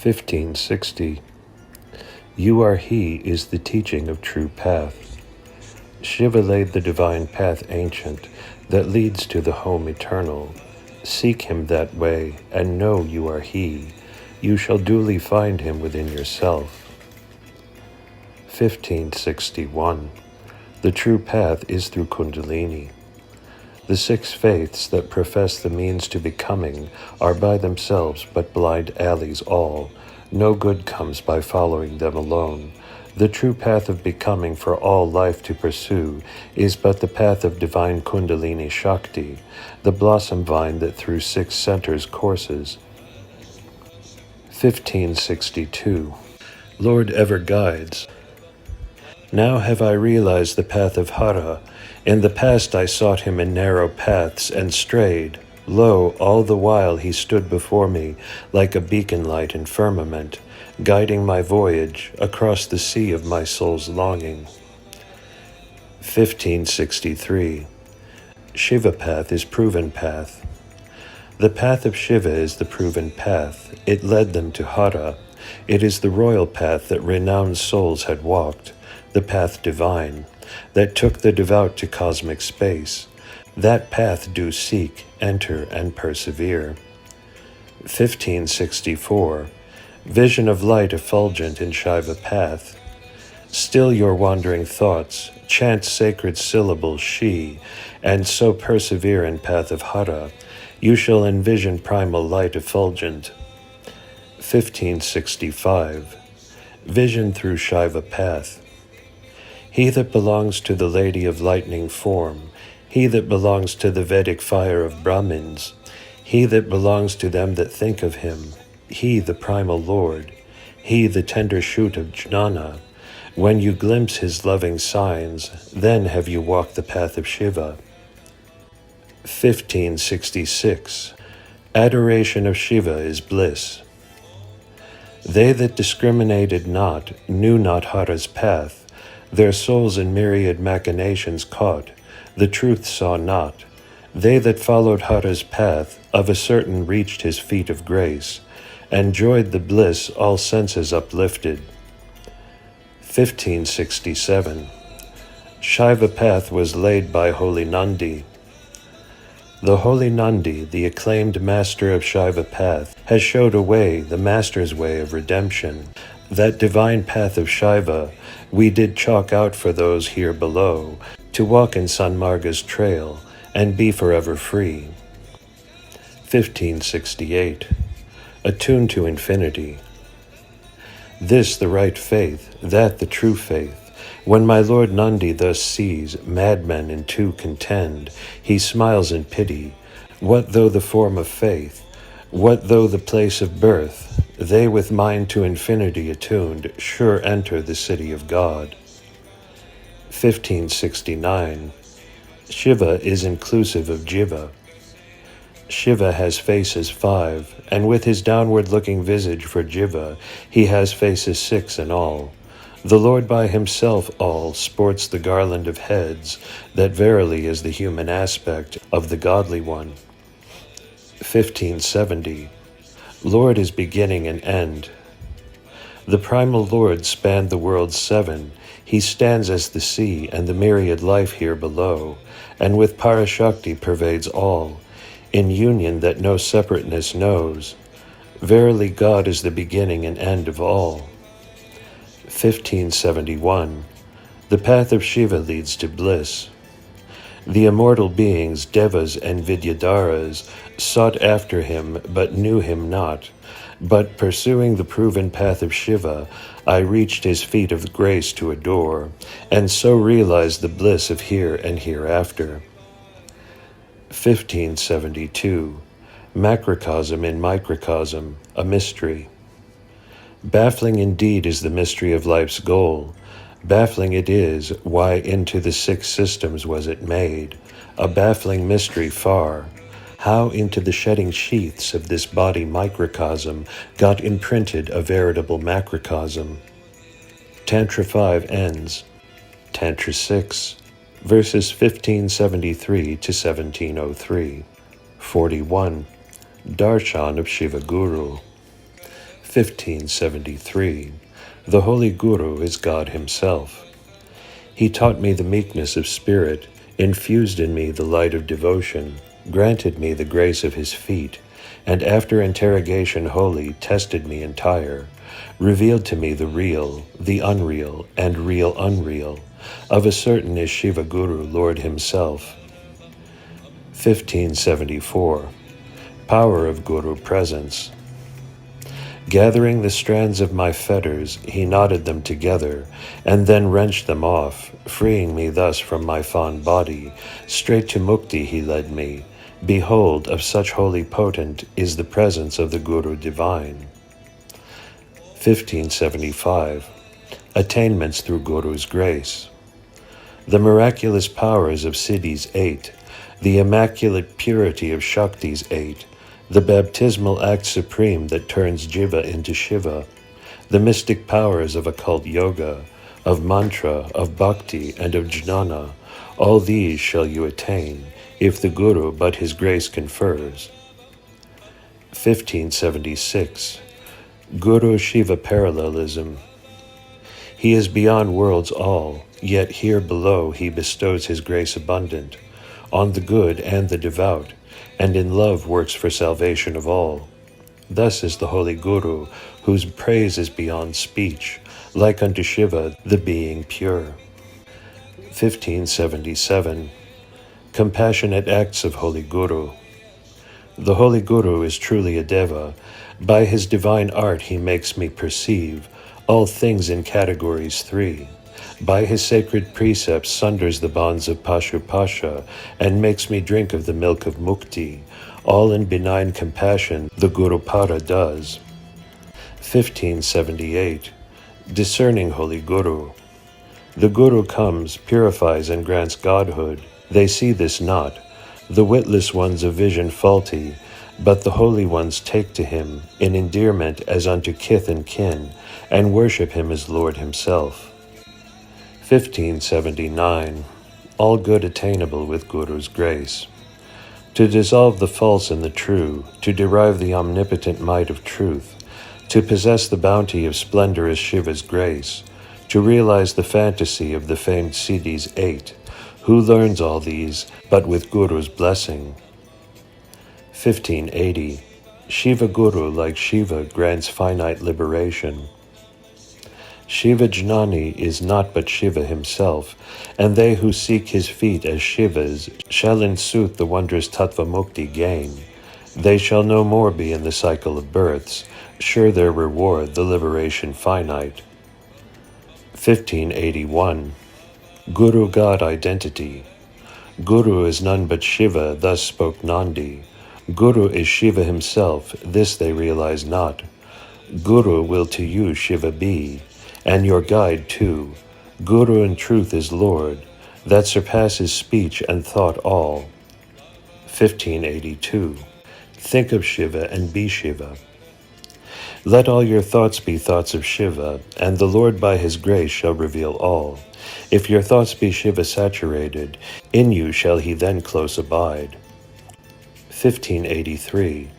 1560. You are He is the teaching of true path. Shiva laid the divine path ancient that leads to the home eternal. Seek Him that way and know you are He. You shall duly find Him within yourself. 1561. The true path is through Kundalini. The six faiths that profess the means to becoming are by themselves but blind alleys all. No good comes by following them alone. The true path of becoming for all life to pursue is but the path of divine Kundalini Shakti, the blossom vine that through six centers courses. 1562. Lord ever guides. Now have I realized the path of Hara. In the past I sought Him in narrow paths and strayed. Lo, all the while He stood before me like a beacon light in firmament, guiding my voyage across the sea of my soul's longing. 1563. Shiva path is proven path. The path of Shiva is the proven path. It led them to Hara. It is the royal path that renowned souls had walked, the path divine, that took the devout to cosmic space. That path do seek, enter, and persevere. 1564. Vision of light effulgent in Shiva path. Still your wandering thoughts, chant sacred syllables she, and so persevere in path of Hara. You shall envision primal light effulgent. 1565. Vision through Shiva path. He that belongs to the Lady of Lightning form, he that belongs to the Vedic fire of Brahmins, he that belongs to them that think of Him, he the primal Lord, he the tender shoot of Jnana. When you glimpse His loving signs, then have you walked the path of Shiva. 1566. Adoration of Shiva is bliss. They that discriminated not, knew not Hara's path, their souls in myriad machinations caught, the truth saw not. They that followed Hara's path, of a certain reached His feet of grace, enjoyed the bliss all senses uplifted. 1567. Shiva path was laid by Holy Nandi. The Holy Nandi, the acclaimed master of Shiva path, has showed a way, the master's way of redemption. That divine path of Shiva we did chalk out for those here below, to walk in Sanmarga's trail and be forever free. 1568. Attuned to infinity. This the right faith, that the true faith. When my Lord Nandi thus sees madmen in two contend, he smiles in pity. What though the form of faith? What though the place of birth? They with mind to infinity attuned sure enter the city of God. 1569. Shiva is inclusive of Jiva. Shiva has faces 5, and with his downward-looking visage for Jiva, he has faces 6 in all. The Lord by Himself all sports the garland of heads, that verily is the human aspect of the Godly One. 1570. Lord is beginning and end. The primal Lord spanned the worlds 7. He stands as the sea and the myriad life here below, and with Parashakti pervades all, in union that no separateness knows. Verily God is the beginning and end of all. 1571. The path of Shiva leads to bliss. The immortal beings, Devas and Vidyadharas, sought after Him but knew Him not. But pursuing the proven path of Shiva, I reached His feet of grace to adore, and so realized the bliss of here and hereafter. 1572. Macrocosm in microcosm, a mystery. Baffling indeed is the mystery of life's goal. Baffling it is, why into the 6 systems was it made? A baffling mystery far. How into the shedding sheaths of this body microcosm got imprinted a veritable macrocosm. Tantra 5 ends. Tantra 6, verses 1573 to 1703. 41. Darshan of Shiva Guru. 1573. The Holy Guru is God Himself. He taught me the meekness of spirit, infused in me the light of devotion, granted me the grace of His feet, and after interrogation holy tested me entire, revealed to me the real, the unreal, and real unreal, of a certain is Shiva Guru, Lord Himself. 1574. Power of Guru Presence. Gathering the strands of my fetters, He knotted them together, and then wrenched them off, freeing me thus from my fond body. Straight to Mukti He led me. Behold, of such holy potent is the presence of the Guru Divine. 1575. Attainments through Guru's grace. The miraculous powers of Siddhis 8, the immaculate purity of Shaktis 8, the baptismal act supreme that turns Jiva into Shiva, the mystic powers of occult yoga, of mantra, of bhakti, and of jnana, all these shall you attain, if the Guru but his grace confers. 1576. Guru-Shiva parallelism. He is beyond worlds all, yet here below he bestows his grace abundant, on the good and the devout, and in love works for salvation of all. Thus is the Holy Guru, whose praise is beyond speech, like unto Shiva, the being pure. 1577. Compassionate acts of Holy Guru. The Holy Guru is truly a Deva. By his divine art he makes me perceive all things in categories 3. By his sacred precepts sunders the bonds of Pashupasha and makes me drink of the milk of Mukti. All in benign compassion the Gurupada does. 1578. Discerning Holy Guru. The Guru comes, purifies, and grants godhood. They see this not. The witless ones of vision faulty, but the holy ones take to him in endearment as unto kith and kin, and worship him as Lord Himself. 1579. All good attainable with Guru's grace. To dissolve the false in the true, to derive the omnipotent might of truth, to possess the bounty of splendorous Shiva's grace, to realize the fantasy of the famed Siddhis 8, who learns all these but with Guru's blessing. 1580. Shiva Guru like Shiva grants finite liberation. Shiva Jnani is not but Shiva himself, and they who seek his feet as Shivas shall in sooth the wondrous Tattva Mukti gain. They shall no more be in the cycle of births, sure their reward the liberation finite. 1581. Guru God Identity. Guru is none but Shiva, thus spoke Nandi. Guru is Shiva himself, this they realize not. Guru will to you Shiva be, and your guide too. Guru in truth is Lord, that surpasses speech and thought all. 1582. Think of Shiva and be Shiva. Let all your thoughts be thoughts of Shiva, and the Lord by his grace shall reveal all. If your thoughts be Shiva saturated, in you shall he then close abide. 1583.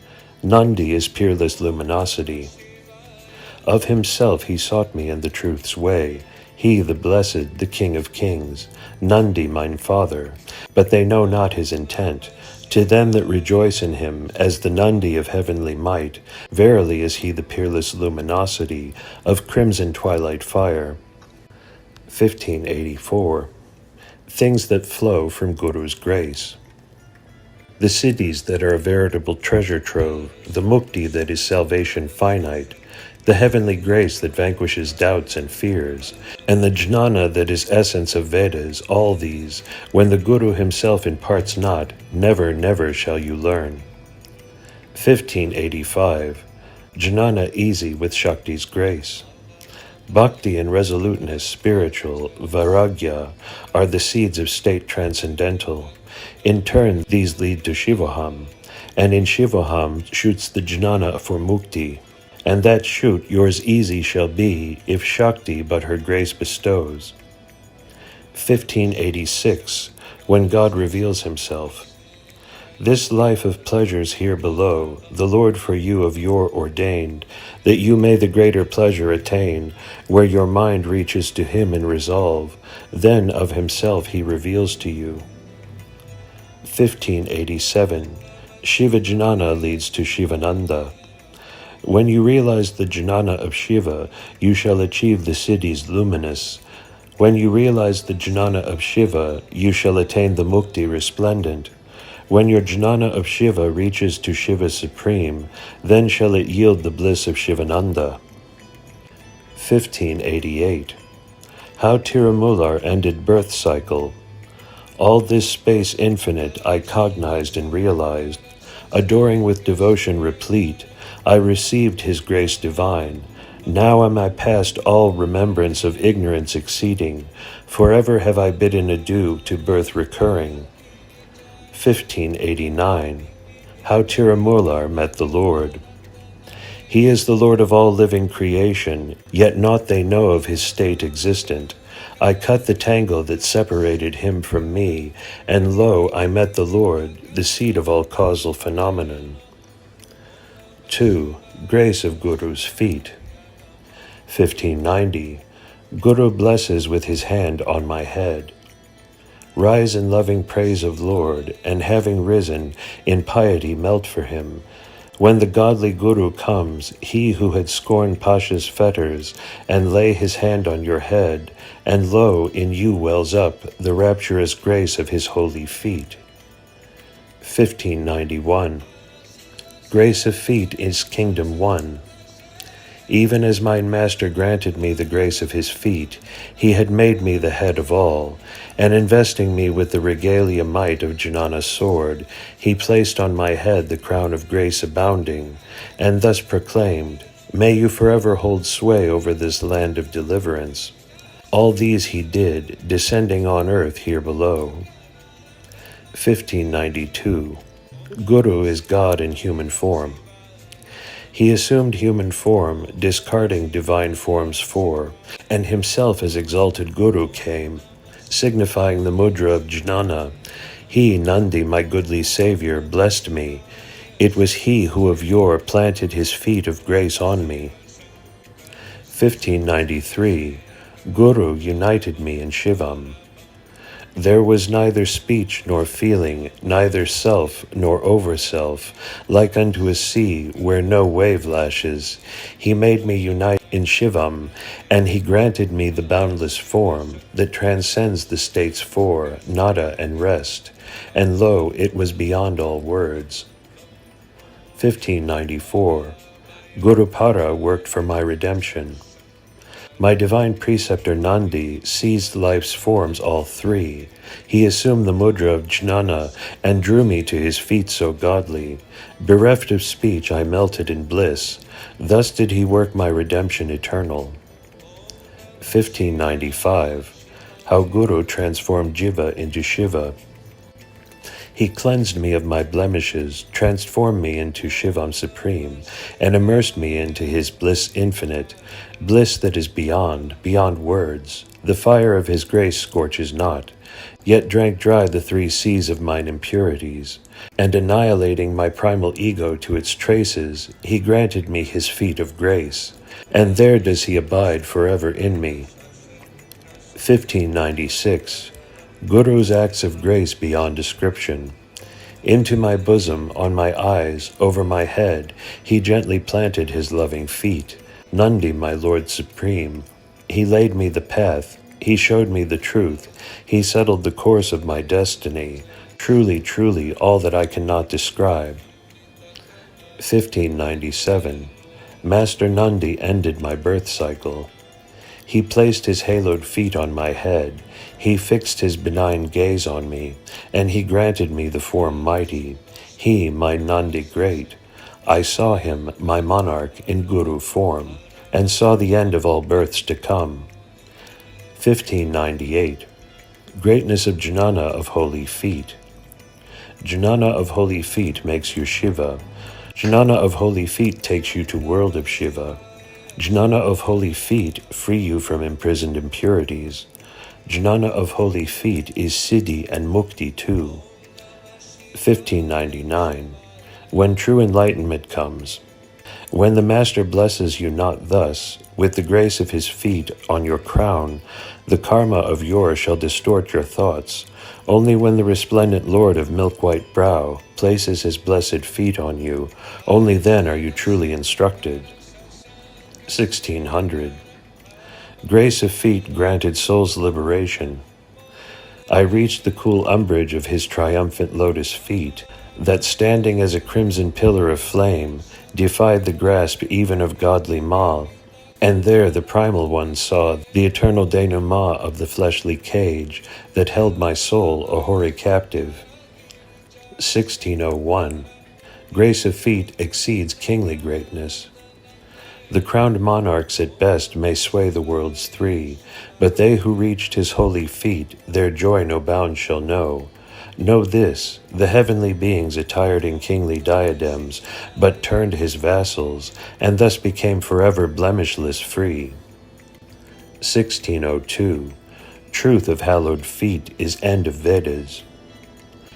Nandi is peerless luminosity. Of himself he sought me in the truth's way, he the blessed, the King of kings, Nandi mine father, but they know not his intent. To them that rejoice in him, as the Nandi of heavenly might, verily is he the peerless luminosity of crimson twilight fire. 1584. Things that flow from Guru's grace. The Siddhis that are a veritable treasure trove, the Mukti that is salvation finite, the heavenly grace that vanquishes doubts and fears, and the jnana that is essence of Vedas, all these, when the Guru himself imparts not, never, never shall you learn. 1585. Jnana easy with Shakti's grace. Bhakti and resoluteness spiritual, vairagya, are the seeds of state transcendental. In turn, these lead to Shivoham, and in Shivoham shoots the jnana for mukti. And that shoot yours easy shall be, if Shakti but her grace bestows. 1586. When God reveals himself. This life of pleasures here below, the Lord for you of yore ordained, that you may the greater pleasure attain, where your mind reaches to him in resolve, then of himself he reveals to you. 1587. Shiva Jnana leads to Shivananda. When you realize the jnana of Shiva, you shall achieve the siddhis luminous. When you realize the jnana of Shiva, you shall attain the mukti resplendent. When your jnana of Shiva reaches to Shiva Supreme, then shall it yield the bliss of Shivananda. 1588. How Tirumular ended birth cycle. All this space infinite I cognized and realized. Adoring with devotion replete, I received his grace divine. Now am I past all remembrance of ignorance exceeding. Forever have I bidden adieu to birth recurring. 1589. How Tirumular met the Lord. He is the Lord of all living creation, yet naught they know of his state existent. I cut the tangle that separated him from me, and lo, I met the Lord, the seed of all causal phenomenon. 2. Grace of Guru's feet. 1590. Guru blesses with his hand on my head. Rise in loving praise of Lord, and having risen, in piety melt for him. When the godly Guru comes, he who had scorned Pasha's fetters, and lay his hand on your head, and lo, in you wells up the rapturous grace of his holy feet. 1591. Grace of feet is kingdom won. Even as mine master granted me the grace of his feet, he had made me the head of all, and investing me with the regalia might of Jnana's sword, he placed on my head the crown of grace abounding, and thus proclaimed, May you forever hold sway over this land of deliverance. All these he did, descending on earth here below. 1592. Guru is God in human form. He assumed human form, discarding divine forms for, and himself as exalted Guru came, signifying the mudra of Jnana. He, Nandi, my goodly Savior, blessed me. It was he who of yore planted his feet of grace on me. 1593. Guru united me in Shivam. There was neither speech nor feeling, neither self nor over-self, like unto a sea where no wave lashes. He made me unite in Shivam, and he granted me the boundless form that transcends the states four, nada and rest, and lo, it was beyond all words. 1594. Gurupara worked for my redemption. My divine preceptor Nandi seized life's forms all three. He assumed the mudra of Jnana and drew me to his feet so godly. Bereft of speech, I melted in bliss. Thus did he work my redemption eternal. 1595. How Guru transformed Jiva into Shiva. He cleansed me of my blemishes, transformed me into Shivam Supreme, and immersed me into his bliss infinite, bliss that is beyond words. The fire of his grace scorches not, yet drank dry the three seas of mine impurities, and annihilating my primal ego to its traces, he granted me his feet of grace, and there does he abide forever in me. 1596. Guru's acts of grace beyond description. Into my bosom, on my eyes, over my head, he gently planted his loving feet. Nandi, my Lord Supreme. He laid me the path, he showed me the truth, he settled the course of my destiny. Truly, truly, all that I cannot describe. 1597. Master Nandi ended my birth cycle. He placed his haloed feet on my head, he fixed his benign gaze on me, and he granted me the form mighty. He, my Nandi great. I saw him, my monarch, in Guru form, and saw the end of all births to come. 1598. Greatness of Jnana of holy feet. Jnana of holy feet makes you Shiva. Jnana of holy feet takes you to world of Shiva. Jnana of holy feet free you from imprisoned impurities. Jnana of holy feet is Siddhi and Mukti too. 1599. When true enlightenment comes. When the Master blesses you not thus, with the grace of his feet on your crown, the karma of yours shall distort your thoughts. Only when the resplendent Lord of milk-white brow places his blessed feet on you, only then are you truly instructed. 1600. Grace of feet granted soul's liberation. I reached the cool umbrage of his triumphant lotus feet, that standing as a crimson pillar of flame, defied the grasp even of godly Ma, and there the primal one saw the eternal denouement of the fleshly cage that held my soul a hoary captive. 1601. Grace of feet exceeds kingly greatness. The crowned monarchs at best may sway the worlds three, but they who reached his holy feet their joy no bounds shall know. Know this, the heavenly beings attired in kingly diadems, but turned his vassals, and thus became forever blemishless free. 1602. Truth of hallowed feet is end of Vedas.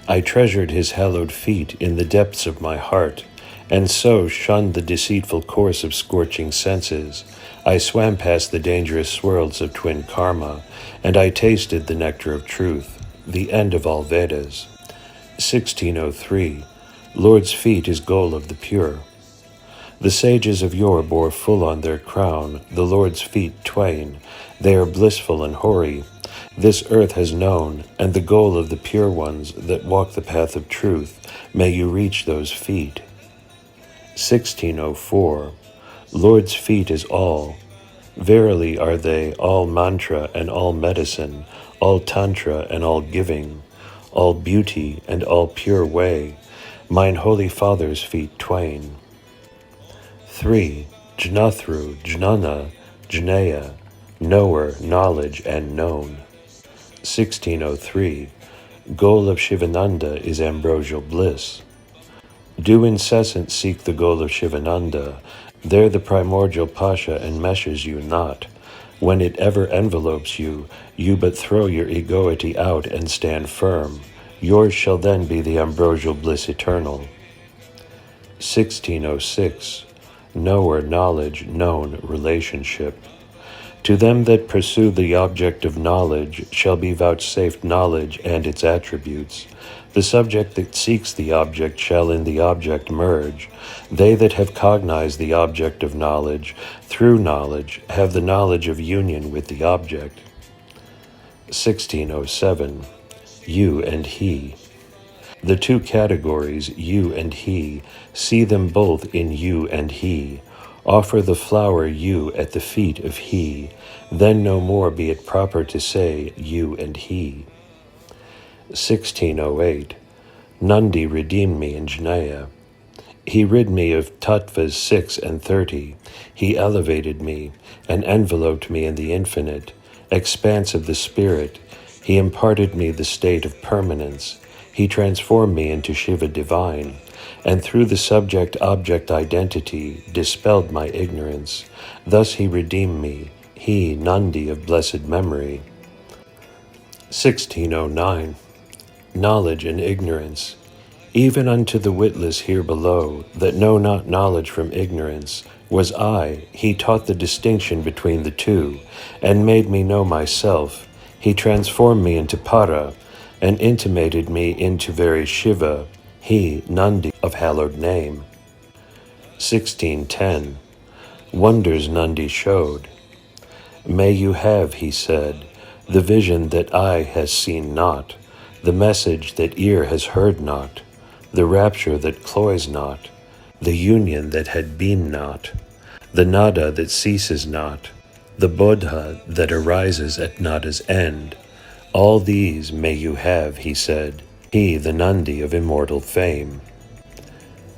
I treasured his hallowed feet in the depths of my heart, and so shunned the deceitful course of scorching senses. I swam past the dangerous swirls of twin karma, and I tasted the nectar of truth, the end of all Vedas. 1603. Lord's feet is goal of the pure. The sages of yore bore full on their crown the Lord's feet twain. They are blissful and hoary. This earth has known, and the goal of the pure ones that walk the path of truth, may you reach those feet. 1604. Lord's feet is all. Verily are they all mantra and all medicine, all tantra and all giving, all beauty and all pure way, mine holy Father's feet twain. 3. Jnathru, Jnana, Jnaya, knower, knowledge, and known. 1603. Goal of Shivananda is ambrosial bliss. Do incessant seek the goal of Shivananda, there the primordial pasha enmeshes you not. When it ever envelopes you, you but throw your egoity out and stand firm. Yours shall then be the ambrosial bliss eternal. 1606. Knower, knowledge, known, relationship. To them that pursue the object of knowledge shall be vouchsafed knowledge and its attributes. The subject that seeks the object shall in the object merge. They that have cognized the object of knowledge, through knowledge, have the knowledge of union with the object. 1607. You and he. The two categories, you and he, see them both in you and he. Offer the flower you at the feet of he, then no more be it proper to say you and he. 1608. Nandi redeemed me in Jnaya. He rid me of tattvas 6 and 30. He elevated me and enveloped me in the infinite, expanse of the spirit. He imparted me the state of permanence. He transformed me into Shiva divine, and through the subject-object identity dispelled my ignorance. Thus he redeemed me, he, Nandi of blessed memory. 1609. Knowledge and ignorance. Even unto the witless here below, that know not knowledge from ignorance, was I. He taught the distinction between the two, and made me know myself. He transformed me into Para, and intimated me into very Shiva, he, Nandi, of hallowed name. 1610. Wonders Nandi showed. May you have, he said, the vision that eye has seen not, the message that ear has heard not, the rapture that cloys not, the union that had been not, the nada that ceases not, the bodha that arises at nada's end. All these may you have, he said, he, the Nandi of immortal fame.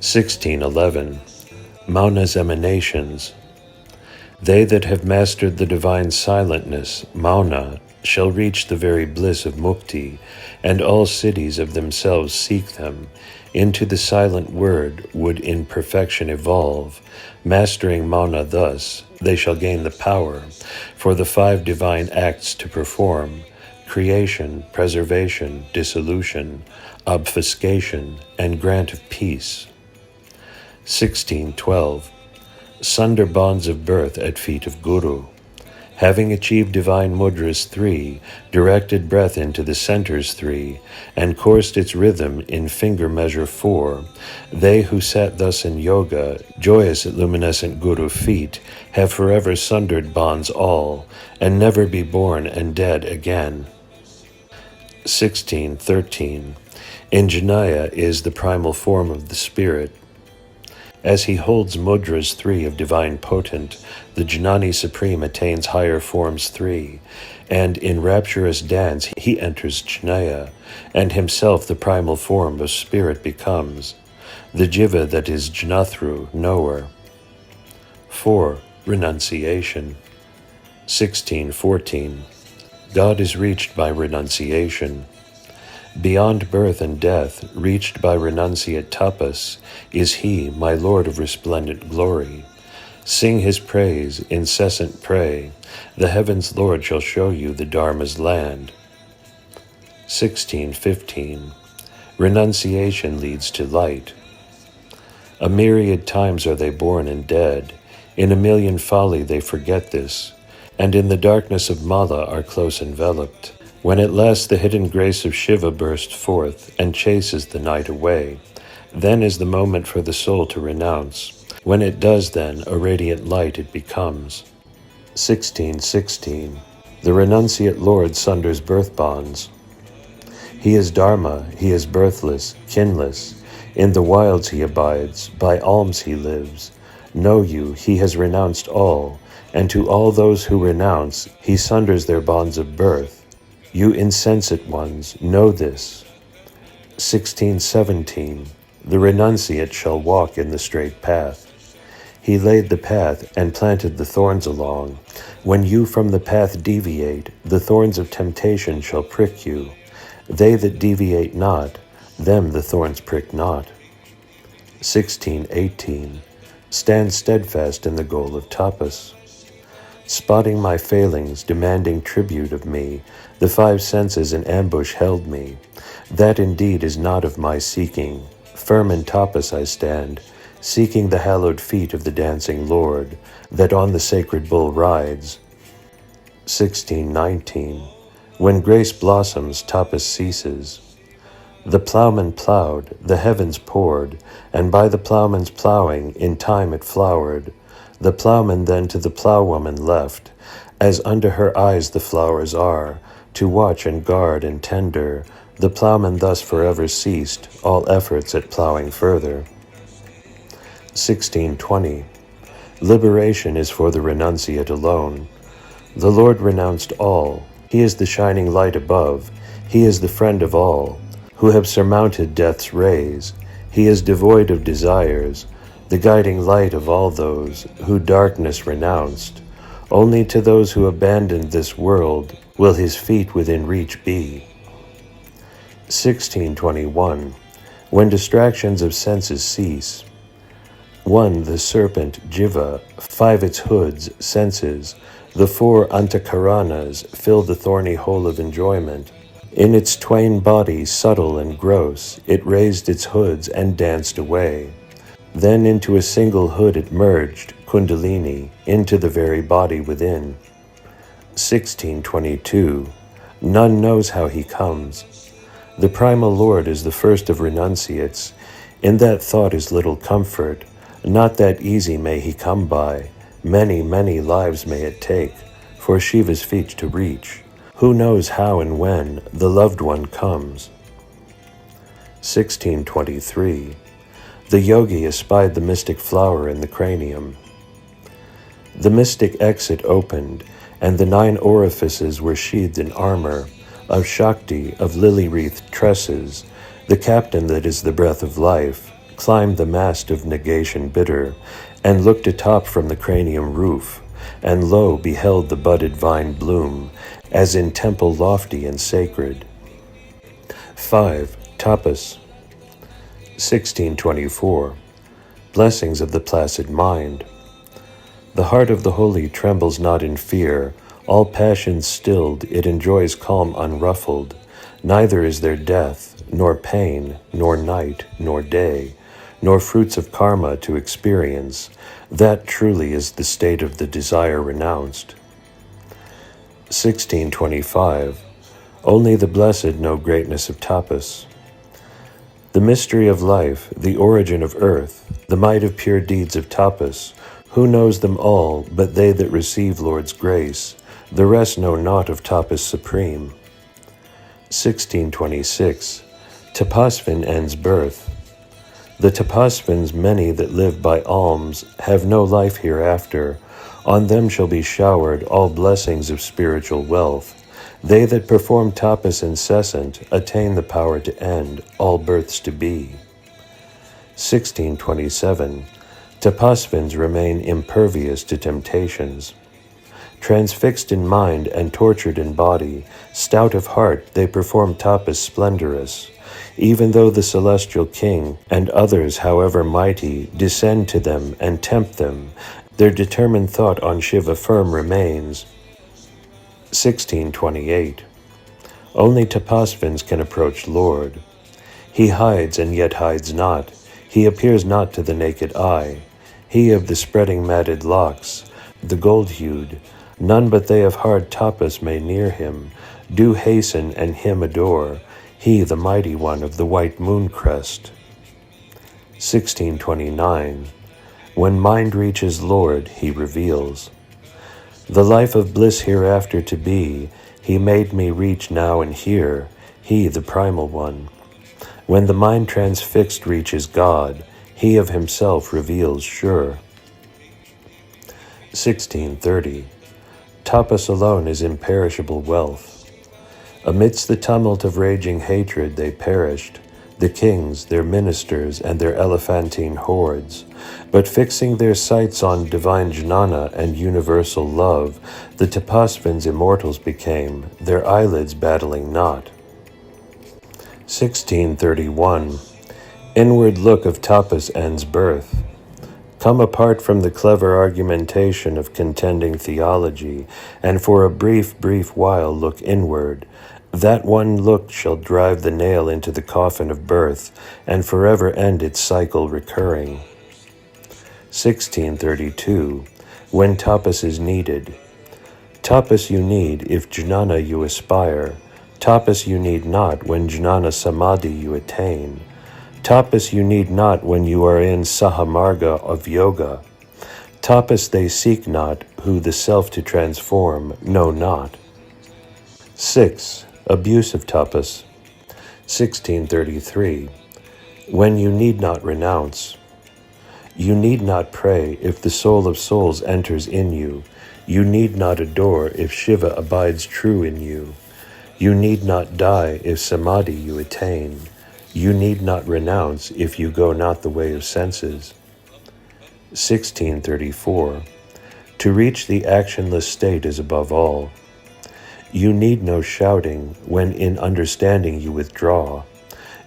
1611. Mauna's emanations. They that have mastered the divine silentness, Mauna, shall reach the very bliss of mukti, and all cities of themselves seek them. Into the silent word would in perfection evolve. Mastering Mauna thus, they shall gain the power for the 5 divine acts to perform, creation, preservation, dissolution, obfuscation, and grant of peace. 1612. Sunder bonds of birth at feet of Guru. Having achieved divine mudras 3, directed breath into the centers 3, and coursed its rhythm in finger measure 4, they who sat thus in yoga, joyous at luminescent Guru feet, have forever sundered bonds all, and never be born and dead again. 1613. In Jnana is the primal form of the spirit. As he holds mudras 3 of divine potent, the Jnani Supreme attains higher forms 3, and in rapturous dance he enters Jnana, and himself the primal form of spirit becomes, the Jiva that is Jnathru, knower. 4. Renunciation. 1614. God is reached by renunciation. Beyond birth and death, reached by renunciate tapas, is he, my Lord of resplendent glory. Sing his praise, incessant pray, the heavens' Lord shall show you the Dharma's land. 1615. Renunciation leads to light. A myriad times are they born and dead, in a million folly they forget this, and in the darkness of Mala are close enveloped. When at last the hidden grace of Shiva bursts forth and chases the night away, then is the moment for the soul to renounce. When it does then, a radiant light it becomes. 1616. The renunciate Lord sunders birth bonds. He is Dharma, he is birthless, kinless. In the wilds he abides, by alms he lives. Know you, he has renounced all, and to all those who renounce, he sunders their bonds of birth. You insensate ones, know this. 1617. The renunciate shall walk in the straight path. He laid the path and planted the thorns along. When you from the path deviate, the thorns of temptation shall prick you. They that deviate not, them the thorns prick not. 1618. Stand steadfast in the goal of tapas. Spotting my failings, demanding tribute of me, the 5 senses in ambush held me. That indeed is not of my seeking. Firm in tapas I stand, seeking the hallowed feet of the dancing Lord, that on the sacred bull rides. 1619. When grace blossoms, tapas ceases. The ploughman ploughed, the heavens poured, and by the ploughman's ploughing, in time it flowered. The ploughman then to the ploughwoman left, as under her eyes the flowers are, to watch and guard and tender. The ploughman thus forever ceased all efforts at ploughing further. 1620. Liberation is for the renunciate alone. The Lord renounced all. He is the shining light above. He is the friend of all, who have surmounted death's rays. He is devoid of desires, the guiding light of all those who darkness renounced. Only to those who abandoned this world will his feet within reach be. 1621. When distractions of senses cease. 1. The serpent, Jiva, 5 its hoods, senses, the 4 antakaranas fill the thorny hole of enjoyment. In its twain bodies, subtle and gross, it raised its hoods and danced away. Then into a single hood it merged, Kundalini, into the very body within. 1622. None knows how he comes. The primal Lord is the first of renunciates. In that thought is little comfort. Not that easy may he come by. Many, many lives may it take for Shiva's feet to reach. Who knows how and when the loved one comes. 1623. The yogi espied the mystic flower in the cranium. The mystic exit opened, and the 9 orifices were sheathed in armor, of Shakti, of lily-wreathed tresses. The captain that is the breath of life climbed the mast of negation bitter, and looked atop from the cranium roof, and lo, beheld the budded vine bloom, as in temple lofty and sacred. 5. Tapas. 1624. Blessings of the placid mind. The heart of the holy trembles not in fear. All passions stilled, it enjoys calm unruffled. Neither is there death, nor pain, nor night, nor day, nor fruits of karma to experience. That truly is the state of the desire renounced. 1625. Only the blessed know greatness of tapas. The mystery of life, the origin of earth, the might of pure deeds of tapas, who knows them all but they that receive Lord's grace? The rest know not of tapas supreme. 1626. Tapasvin ends birth. The tapasvins many that live by alms have no life hereafter. On them shall be showered all blessings of spiritual wealth. They that perform tapas incessant attain the power to end all births to be. 1627. Tapasvins remain impervious to temptations. Transfixed in mind and tortured in body, stout of heart, they perform tapas splendorous. Even though the celestial king and others, however mighty, descend to them and tempt them, their determined thought on Shiva firm remains. 1628. Only tapasvins can approach Lord. He hides and yet hides not. He appears not to the naked eye. He of the spreading matted locks, the gold-hued, none but they of hard tapas may near him. Do hasten and him adore. He, the mighty one of the white moon crest. 1629. When mind reaches Lord, he reveals. The life of bliss hereafter to be, he made me reach now and here, he, the primal one. When the mind transfixed reaches God, he of himself reveals sure. 1630. Tapas alone is imperishable wealth. Amidst the tumult of raging hatred they perished, the kings, their ministers, and their elephantine hordes. But fixing their sights on divine jnana and universal love, the tapasvins immortals became, their eyelids battling not. 1631. Inward look of tapas ends birth. Come apart from the clever argumentation of contending theology, and for a brief while look inward. That one look shall drive the nail into the coffin of birth, and forever end its cycle recurring. 1632. When tapas is needed. Tapas you need if jnana you aspire. Tapas you need not when jnana samadhi you attain. Tapas you need not when you are in sahamarga of yoga. Tapas they seek not who the self to transform know not. 6. Abuse of tapas. 1633. When you need not renounce. You need not pray if the soul of souls enters in you. You need not adore if Shiva abides true in you. You need not die if samadhi you attain. You need not renounce if you go not the way of senses. 1634. To reach the actionless state is above all. You need no shouting when in understanding you withdraw.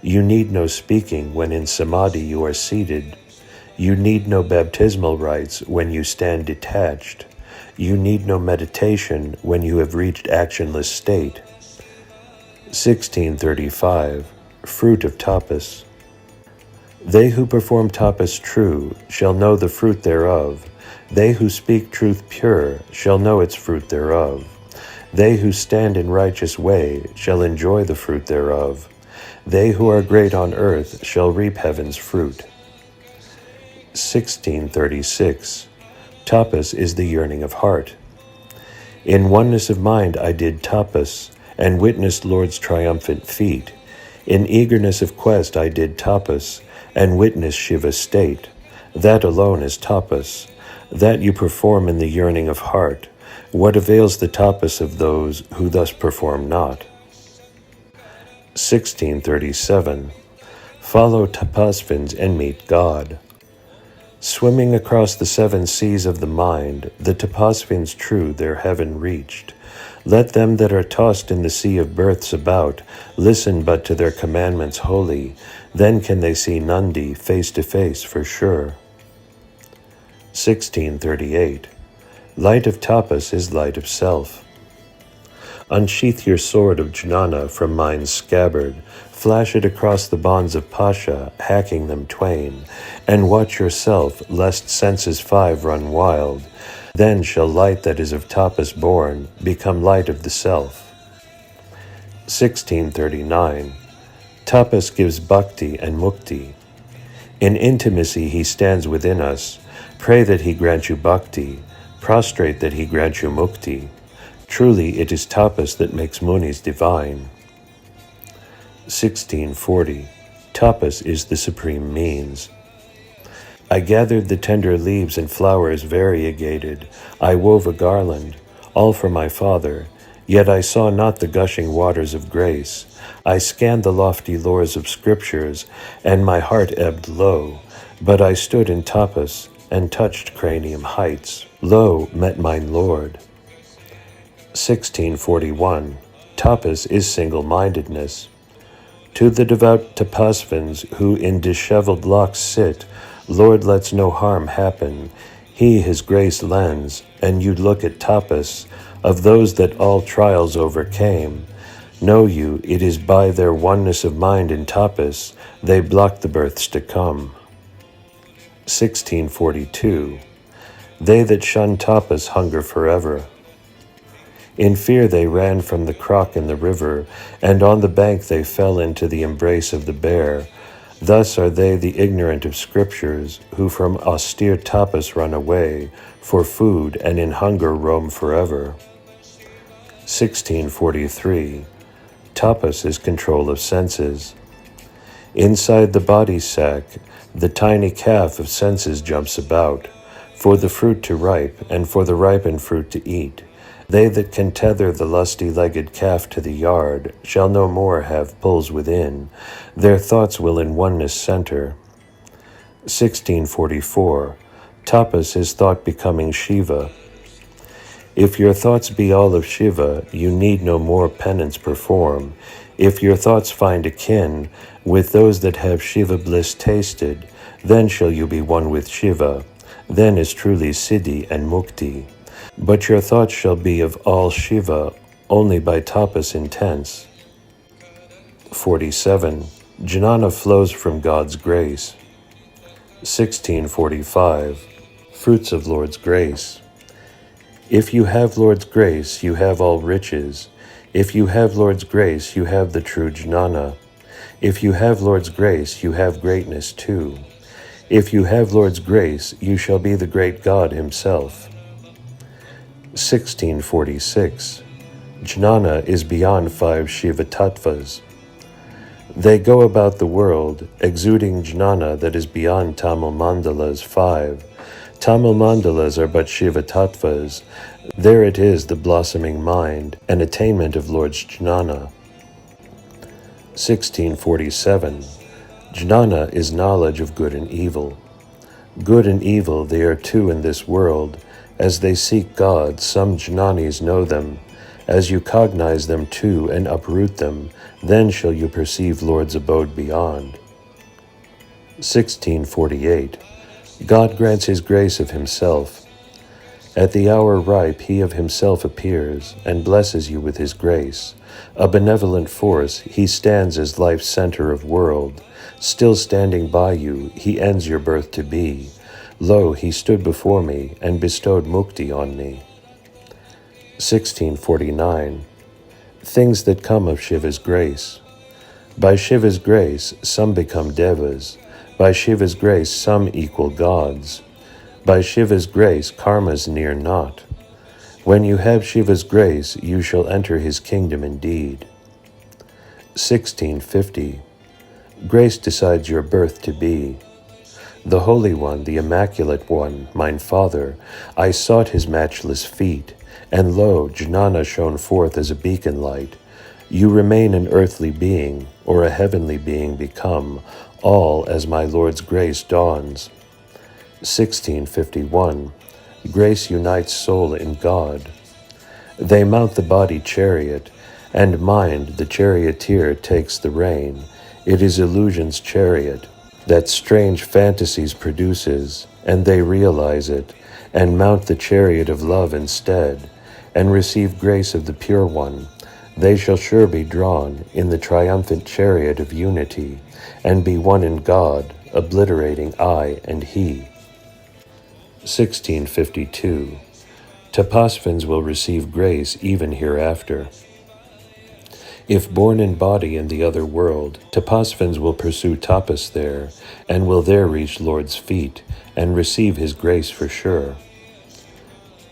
You need no speaking when in samadhi you are seated. You need no baptismal rites when you stand detached. You need no meditation when you have reached actionless state. 1635. Fruit of tapas. They who perform tapas true shall know the fruit thereof. They who speak truth pure shall know its fruit thereof. They who stand in righteous way shall enjoy the fruit thereof. They who are great on earth shall reap heaven's fruit. 1636. Tapas is the yearning of heart. In oneness of mind I did tapas, and witnessed Lord's triumphant feat. In eagerness of quest I did tapas, and witnessed Shiva's state. That alone is tapas. That you perform in the yearning of heart. What avails the tapas of those who thus perform not? 1637. Follow tapasvins and meet God. Swimming across the 7 seas of the mind, the tapasvins true their heaven reached. Let them that are tossed in the sea of births about listen but to their commandments holy, then can they see Nandi face to face for sure. 1638. Light of tapas is light of self. Unsheath your sword of jnana from mine's scabbard, flash it across the bonds of pasha, hacking them twain, and watch yourself, lest senses five run wild. Then shall light that is of tapas born become light of the self. 1639. Tapas gives bhakti and mukti. In intimacy he stands within us. Pray that he grant you bhakti, prostrate that he grant you mukti. Truly it is tapas that makes munis divine. 1640. Tapas is the supreme means. I gathered the tender leaves and flowers variegated. I wove a garland, all for my father. Yet I saw not the gushing waters of grace. I scanned the lofty lores of scriptures, and my heart ebbed low. But I stood in tapas and touched cranium heights. Lo, met mine Lord. 1641. Tapas is single-mindedness. To the devout tapasvins who in disheveled locks sit, Lord lets no harm happen. He his grace lends, and you look at tapas, of those that all trials overcame. Know you, it is by their oneness of mind in tapas, they block the births to come. 1642. They that shun tapas hunger forever. In fear they ran from the croc in the river, and on the bank they fell into the embrace of the bear. Thus are they the ignorant of scriptures, who from austere tapas run away, for food, and in hunger roam forever. 1643. Tapas is control of senses. Inside the body sac, the tiny calf of senses jumps about, for the fruit to ripe, and for the ripened fruit to eat. They that can tether the lusty-legged calf to the yard shall no more have pulls within. Their thoughts will in oneness center. 1644. Tapas is thought becoming Shiva. If your thoughts be all of Shiva, you need no more penance perform. If your thoughts find akin with those that have Shiva bliss tasted, then shall you be one with Shiva. Then is truly Siddhi and Mukti. But your thoughts shall be of all Shiva only by tapas intense. 47. Jnana flows from God's grace. 1645. Fruits of Lord's grace. If you have Lord's grace, you have all riches. If you have Lord's grace, you have the true jnana. If you have Lord's grace, you have greatness too. If you have Lord's grace, you shall be the great God himself. 1646. Jnana is beyond five Shiva tattvas. They go about the world, exuding jnana that is beyond Tamil Mandalas 5. Tamil Mandalas are but Shiva tattvas. There it is the blossoming mind, and attainment of Lord's jnana. 1647. Jnana is knowledge of good and evil. Good and evil they are two in this world. As they seek God, some jnanis know them. As you cognize them too and uproot them, then shall you perceive Lord's abode beyond. 1648. God grants his grace of himself. At the hour ripe he of himself appears, and blesses you with his grace. A benevolent force, he stands as life's center of world. Still standing by you, he ends your birth to be. Lo, he stood before me, and bestowed mukti on me. 1649. Things that come of Shiva's grace. By Shiva's grace, some become devas. By Shiva's grace, some equal gods. By Shiva's grace, karmas near not. When you have Shiva's grace, you shall enter his kingdom indeed. 1650. Grace decides your birth to be. The Holy One, the Immaculate One, mine Father, I sought his matchless feet, and lo, jnana shone forth as a beacon light. You remain an earthly being, or a heavenly being become, all as my Lord's grace dawns. 1651. Grace unites soul in God. They mount the body chariot, and mind, the charioteer, takes the rein. It is illusion's chariot that strange fantasies produces, and they realize it, and mount the chariot of love instead, and receive grace of the Pure One, They shall sure be drawn in the triumphant chariot of unity, and be one in God, obliterating I and he. 1652. Tapasvins will receive grace even hereafter. If born in body in the other world, Tapasvins will pursue tapas there, and will there reach Lord's feet, and receive his grace for sure.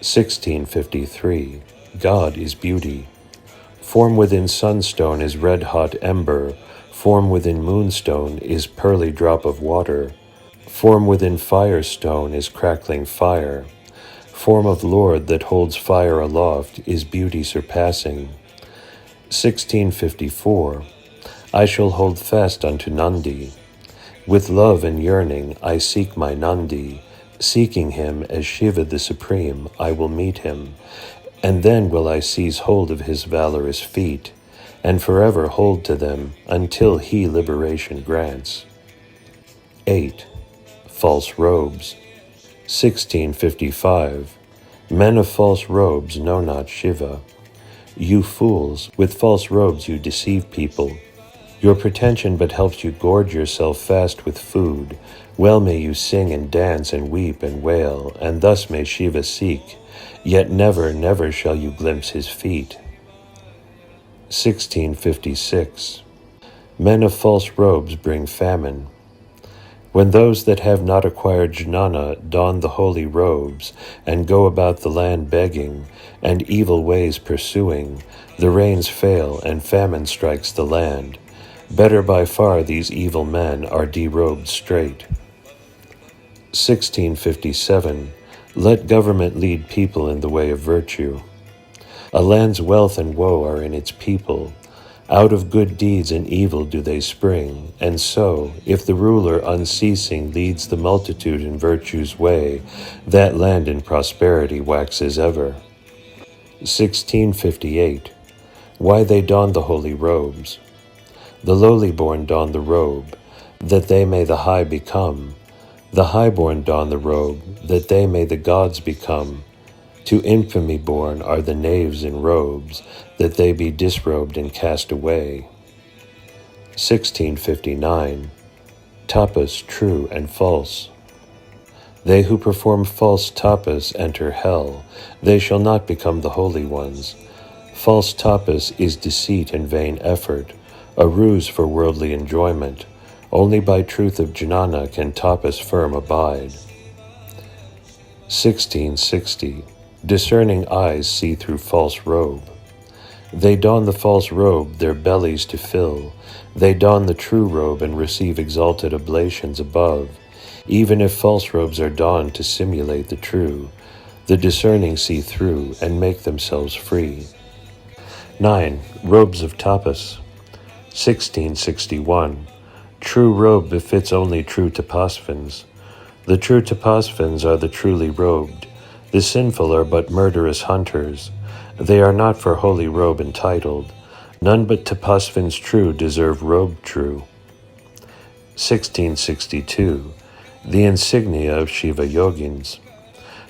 1653. God is beauty. Form within sunstone is red-hot ember, form within moonstone is pearly drop of water, form within firestone is crackling fire, form of Lord that holds fire aloft is beauty surpassing. 1654. I shall hold fast unto Nandi. With love and yearning I seek my Nandi. Seeking him as Shiva the Supreme, I will meet him, and then will I seize hold of his valorous feet, and forever hold to them until he liberation grants. 8. False robes. 1655. Men of false robes know not Shiva. You fools, with false robes you deceive people. Your pretension but helps you gorge yourself fast with food. Well may you sing and dance and weep and wail, and thus may Shiva seek, yet never, never shall you glimpse his feet. 1656. Men of false robes bring famine. When those that have not acquired jnana don the holy robes, and go about the land begging, and evil ways pursuing, the rains fail and famine strikes the land. Better by far these evil men are derobed straight. 1657. Let government lead people in the way of virtue. A land's wealth and woe are in its people. Out of good deeds and evil do they spring, and so, if the ruler unceasing leads the multitude in virtue's way, that land in prosperity waxes ever. 1658. Why they don the holy robes. The lowly-born don the robe, that they may the high become. The high-born don the robe, that they may the gods become. To infamy born are the knaves in robes, that they be disrobed and cast away. 1659. Tapas true and false. They who perform false tapas enter hell. They shall not become the holy ones. False tapas is deceit and vain effort, a ruse for worldly enjoyment. Only by truth of jnana can tapas firm abide. 1660. Discerning eyes see through false robe. They don the false robe, their bellies to fill. They don the true robe and receive exalted oblations above. Even if false robes are donned to simulate the true, the discerning see through and make themselves free. 9. Robes of tapas. 1661. True robe befits only true tapasvins. The true tapasvins are the truly robed. The sinful are but murderous hunters. They are not for holy robe entitled. None but tapasvins true deserve robe true. 1662. The insignia of Shiva yogins.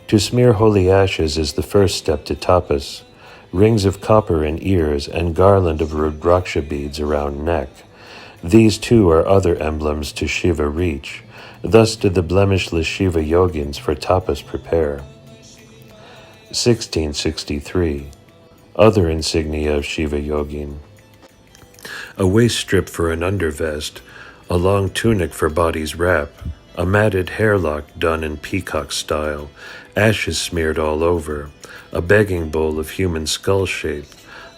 To smear holy ashes is the first step to tapas. Rings of copper in ears and garland of rudraksha beads around neck. These too are other emblems to Shiva reach. Thus did the blemishless Shiva yogins for tapas prepare. 1663. Other insignia of Shiva yogin. A waist strip for an undervest, a long tunic for body's wrap, a matted hairlock done in peacock style, ashes smeared all over, a begging bowl of human skull shape,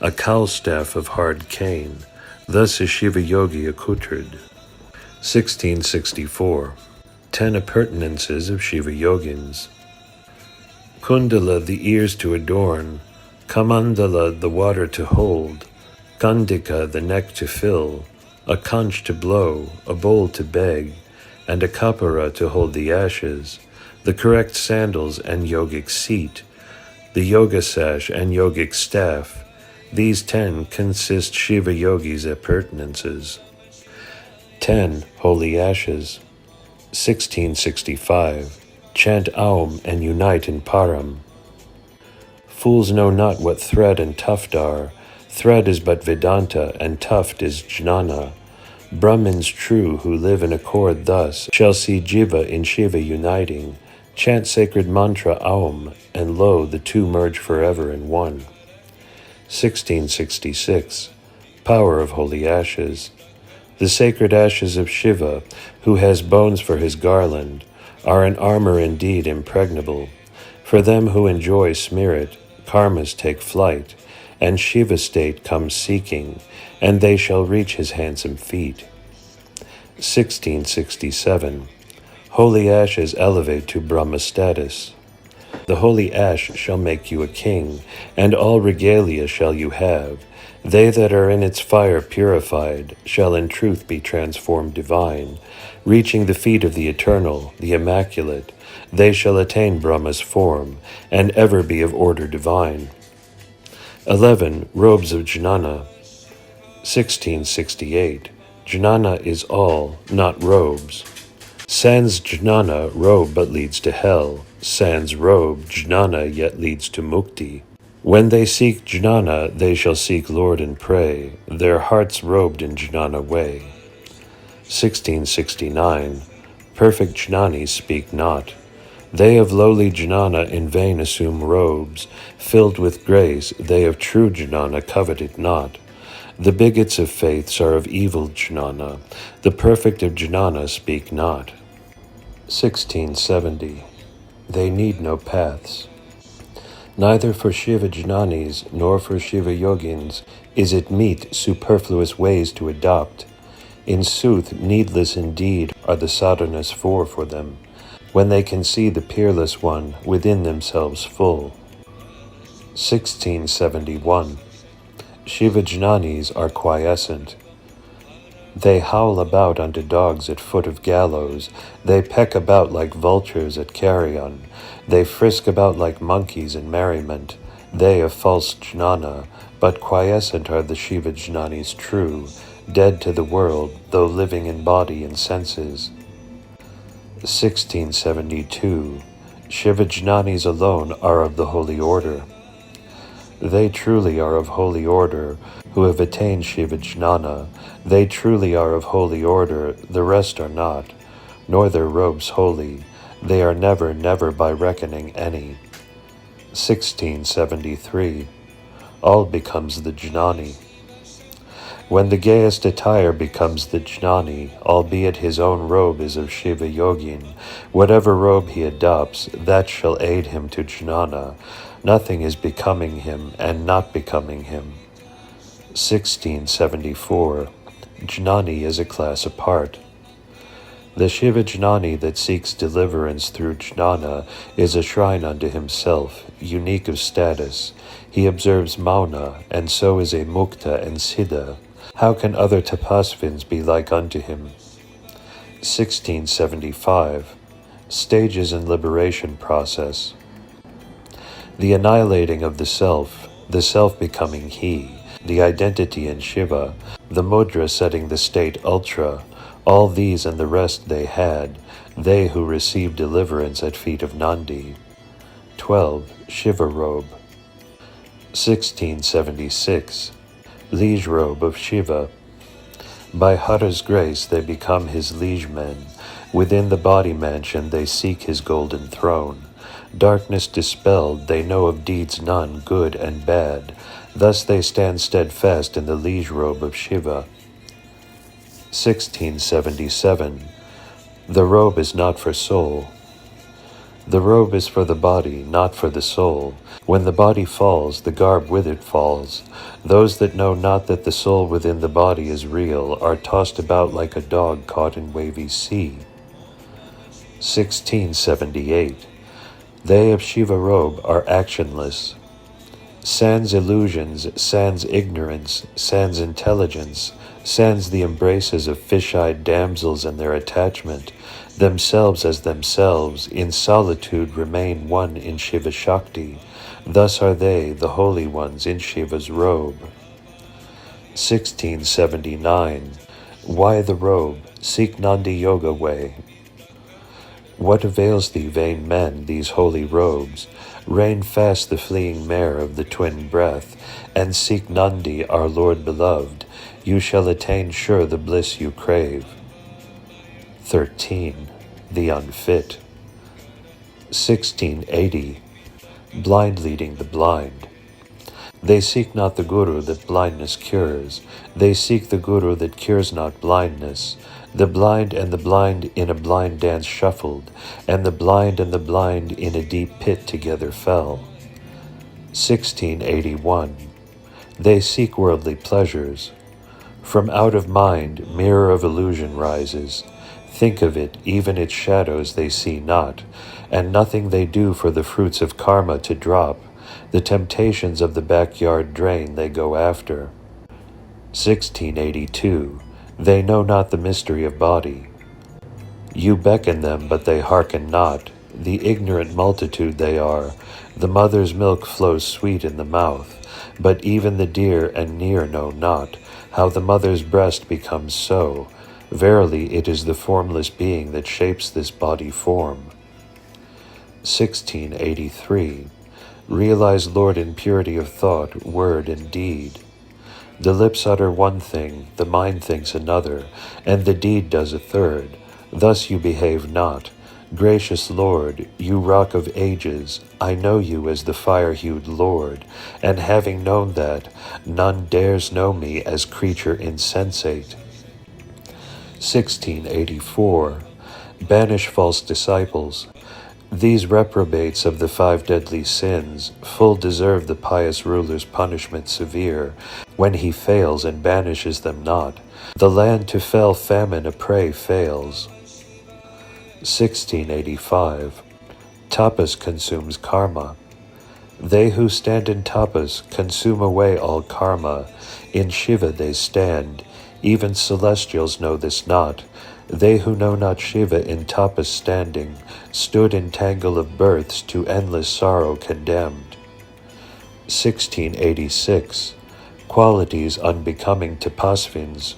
a cowl staff of hard cane. Thus is Shiva yogi accoutred. 1664. 10 appurtenances of Shiva yogins. Kundala the ears to adorn, Kamandala the water to hold, Kandika the neck to fill, a conch to blow, a bowl to beg, and a kapara to hold the ashes, the correct sandals and yogic seat, the yoga sash and yogic staff. These 10 consist Shiva yogis' appurtenances. 10 holy ashes. 1665. Chant Aum and unite in Param. Fools know not what thread and tuft are. Thread is but Vedanta, and tuft is jnana. Brahmins true who live in accord thus shall see Jiva in Shiva uniting. Chant sacred mantra Aum, and lo, the two merge forever in one. 1666. Power of holy ashes. The sacred ashes of Shiva, who has bones for his garland, are an armor indeed impregnable. For them who enjoy smear it, karmas take flight, and Shiva state comes seeking, and they shall reach his handsome feet. 1667. Holy ashes elevate to Brahma status. The holy ash shall make you a king, and all regalia shall you have. They that are in its fire purified shall in truth be transformed divine. Reaching the feet of the eternal, the immaculate, they shall attain Brahma's form, and ever be of order divine. 11. Robes of Jnana. 1668. Jnana is all, not robes. Sans jnana, robe but leads to hell. Sans robe, jnana yet leads to mukti. When they seek jnana, they shall seek Lord and pray, their hearts robed in jnana way. 1669. Perfect jnanis speak not. They of lowly jnana in vain assume robes. Filled with grace, they of true jnana covet it not. The bigots of faiths are of evil jnana. The perfect of jnana speak not. 1670. They need no paths. Neither for Shiva jnanis nor for Shiva yogins is it meet superfluous ways to adopt. In sooth, needless indeed are the sadhanas for them, when they can see the peerless one within themselves full. 1671. Shiva jnanis are quiescent. They howl about unto dogs at foot of gallows. They peck about like vultures at carrion. They frisk about like monkeys in merriment. They of false jnana, but quiescent are the Shiva jnanis true, dead to the world, though living in body and senses. 1672. Shiva jnanis alone are of the holy order. They truly are of holy order, who have attained Shiva jnana. They truly are of holy order, the rest are not, nor their robes holy. They are never, never by reckoning any. 1673. All becomes the jnani. When the gayest attire becomes the jnani, albeit his own robe is of Shiva yogin, whatever robe he adopts, that shall aid him to jnana. Nothing is becoming him and not becoming him. 1674. Jnani is a class apart. The Shiva jnani that seeks deliverance through jnana is a shrine unto himself, unique of status. He observes mauna, and so is a mukta and siddha. How can other tapasvins be like unto him? 1675. Stages in liberation process. The annihilating of the self becoming he, the identity in Shiva, the mudra setting the state ultra, all these and the rest they had, they who received deliverance at feet of Nandi. 12. Shiva robe. 1676. Liege robe of Shiva. By Hara's grace they become his liege men. Within the body mansion they seek his golden throne. Darkness dispelled, they know of deeds none, good and bad. Thus they stand steadfast in the liege robe of Shiva. 1677. The robe is not for soul. The robe is for the body, not for the soul. When the body falls, the garb with it falls. Those that know not that the soul within the body is real are tossed about like a dog caught in wavy sea. 1678. They of Shiva robe are actionless. Sans illusions, sans ignorance, sans intelligence, sans the embraces of fish-eyed damsels and their attachment, themselves as themselves, in solitude remain one in Shiva Shakti. Thus are they, the holy ones, in Shiva's robe. 1679. Why the robe? Seek Nandi Yoga way. What avails thee, vain men, these holy robes? Rein fast the fleeing mare of the twin breath, and seek Nandi, our Lord beloved. You shall attain sure the bliss you crave. 13. The unfit. 1680. Blind leading the blind. They seek not the Guru that blindness cures. They seek the Guru that cures not blindness. The blind and the blind in a blind dance shuffled, and the blind in a deep pit together fell. 1681. They seek worldly pleasures. From out of mind, mirror of illusion rises. Think of it, even its shadows they see not, and nothing they do for the fruits of karma to drop. The temptations of the backyard drain they go after. 1682. They know not the mystery of body. You beckon them, but they hearken not. The ignorant multitude they are. The mother's milk flows sweet in the mouth, but even the dear and near know not how the mother's breast becomes so. Verily, it is the formless being that shapes this body form. 1683. Realize, Lord, in purity of thought, word, and deed. The lips utter one thing, the mind thinks another, and the deed does a third. Thus you behave not. Gracious Lord, you rock of ages, I know you as the fire-hued Lord, and having known that, none dares know me as creature insensate. 1684. Banish false disciples. These reprobates of the 5 deadly sins full deserve the pious ruler's punishment severe, when he fails and banishes them not. The land to fell famine a prey fails. 1685. Tapas consumes karma. They who stand in tapas consume away all karma. In Shiva they stand. Even celestials know this not. They who know not Shiva in tapas standing stood in tangle of births to endless sorrow condemned. 1686. Qualities unbecoming tapasvins.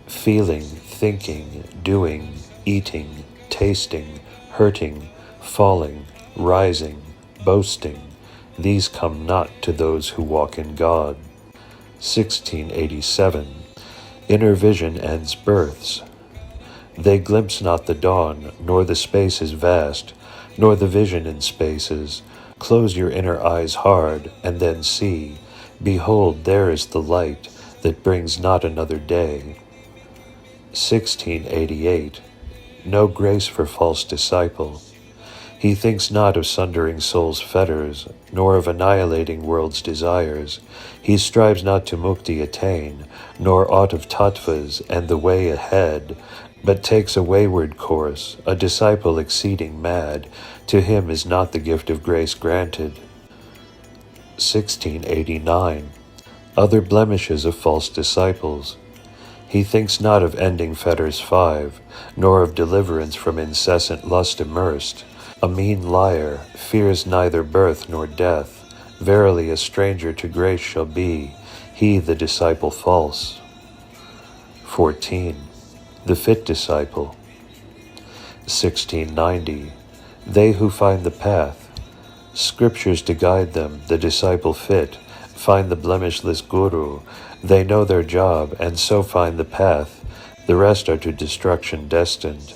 Feeling, thinking, doing, eating, tasting, hurting, falling, rising, boasting, these come not to those who walk in God. 1687. Inner vision ends births. They glimpse not the dawn, nor the spaces vast, nor the vision in spaces. Close your inner eyes hard, and then see. Behold, there is the light that brings not another day. 1688. No grace for false disciple. He thinks not of sundering soul's fetters, nor of annihilating world's desires. He strives not to mukti attain, nor aught of tattvas and the way ahead, but takes a wayward course, a disciple exceeding mad. To him is not the gift of grace granted. 1689. Other blemishes of false disciples. He thinks not of ending fetters 5, nor of deliverance from incessant lust immersed. A mean liar fears neither birth nor death. Verily a stranger to grace shall be, he the disciple false. 14. The fit disciple. 1690. They who find the path. Scriptures to guide them, the disciple fit, find the blemishless Guru. They know their job, and so find the path. The rest are to destruction destined.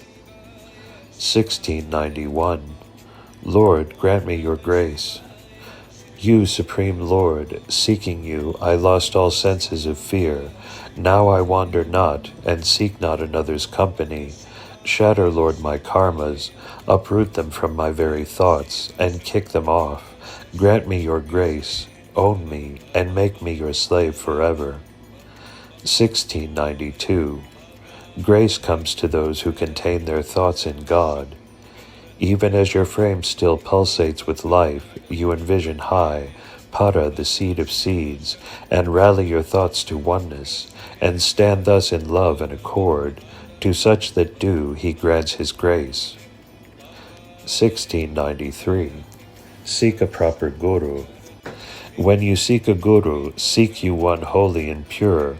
1691. Lord, grant me your grace. You, Supreme Lord, seeking you, I lost all senses of fear. Now I wander not, and seek not another's company. Shatter, Lord, my karmas, uproot them from my very thoughts, and kick them off. Grant me your grace, own me, and make me your slave forever. 1692. Grace comes to those who contain their thoughts in God. Even as your frame still pulsates with life, you envision high, para, the seed of seeds, and rally your thoughts to oneness, and stand thus in love and accord. To such that do, he grants his grace. 1693. Seek a proper Guru. When you seek a Guru, seek you one holy and pure,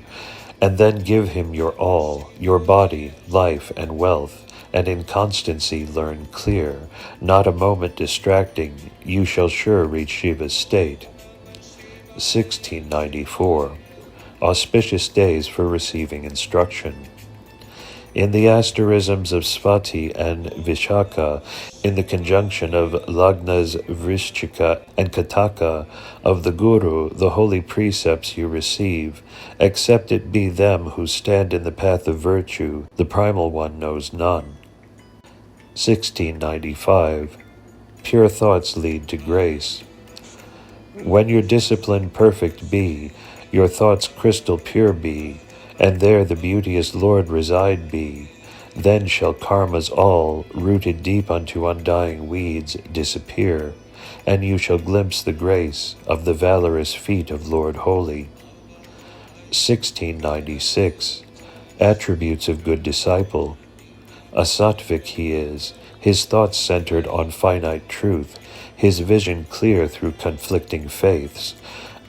and then give him your all, your body, life, and wealth, and in constancy learn clear, not a moment distracting, you shall sure reach Shiva's state. 1694. Auspicious days for receiving instruction. In the asterisms of Svati and Vishaka, in the conjunction of Lagnas Vrishchika and Kataka of the Guru, the holy precepts you receive, except it be them who stand in the path of virtue, the primal one knows none. 1695. Pure thoughts lead to grace. When your discipline perfect be, your thoughts crystal pure be, and there the beauteous Lord reside be, then shall karmas all, rooted deep unto undying weeds, disappear, and you shall glimpse the grace of the valorous feet of Lord Holy. 1696. Attributes of good disciple. A sattvic he is, his thoughts centered on finite truth, his vision clear through conflicting faiths,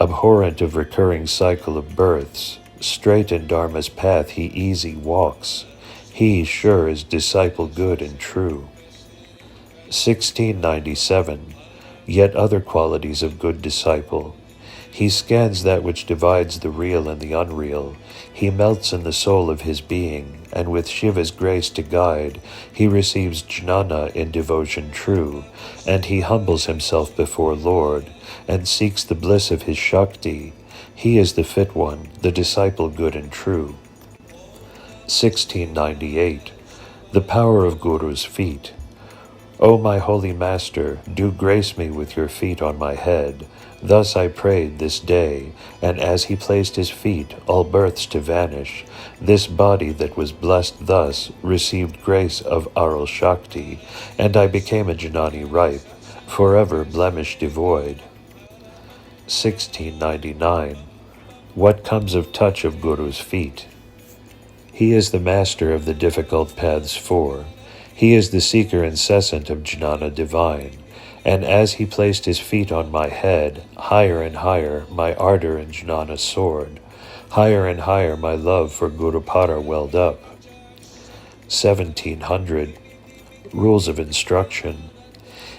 abhorrent of recurring cycle of births, straight in Dharma's path he easy walks, he sure is disciple good and true. 1697. Yet other qualities of good disciple. He scans that which divides the real and the unreal, he melts in the soul of his being, and with Shiva's grace to guide, he receives jnana in devotion true, and he humbles himself before Lord, and seeks the bliss of his Shakti. He is the fit one, the disciple good and true. 1698. The power of Guru's feet. O my holy Master, do grace me with your feet on my head. Thus I prayed this day, and as he placed his feet, all births to vanish, this body that was blessed thus received grace of Aral Shakti, and I became a Jnani ripe, forever blemish devoid. 1699. What comes of touch of Guru's feet? He is the master of the difficult paths four. He is the seeker incessant of jnana divine. And as he placed his feet on my head, higher and higher my ardor in jnana soared. Higher and higher my love for Gurupada welled up. 1700. Rules of instruction.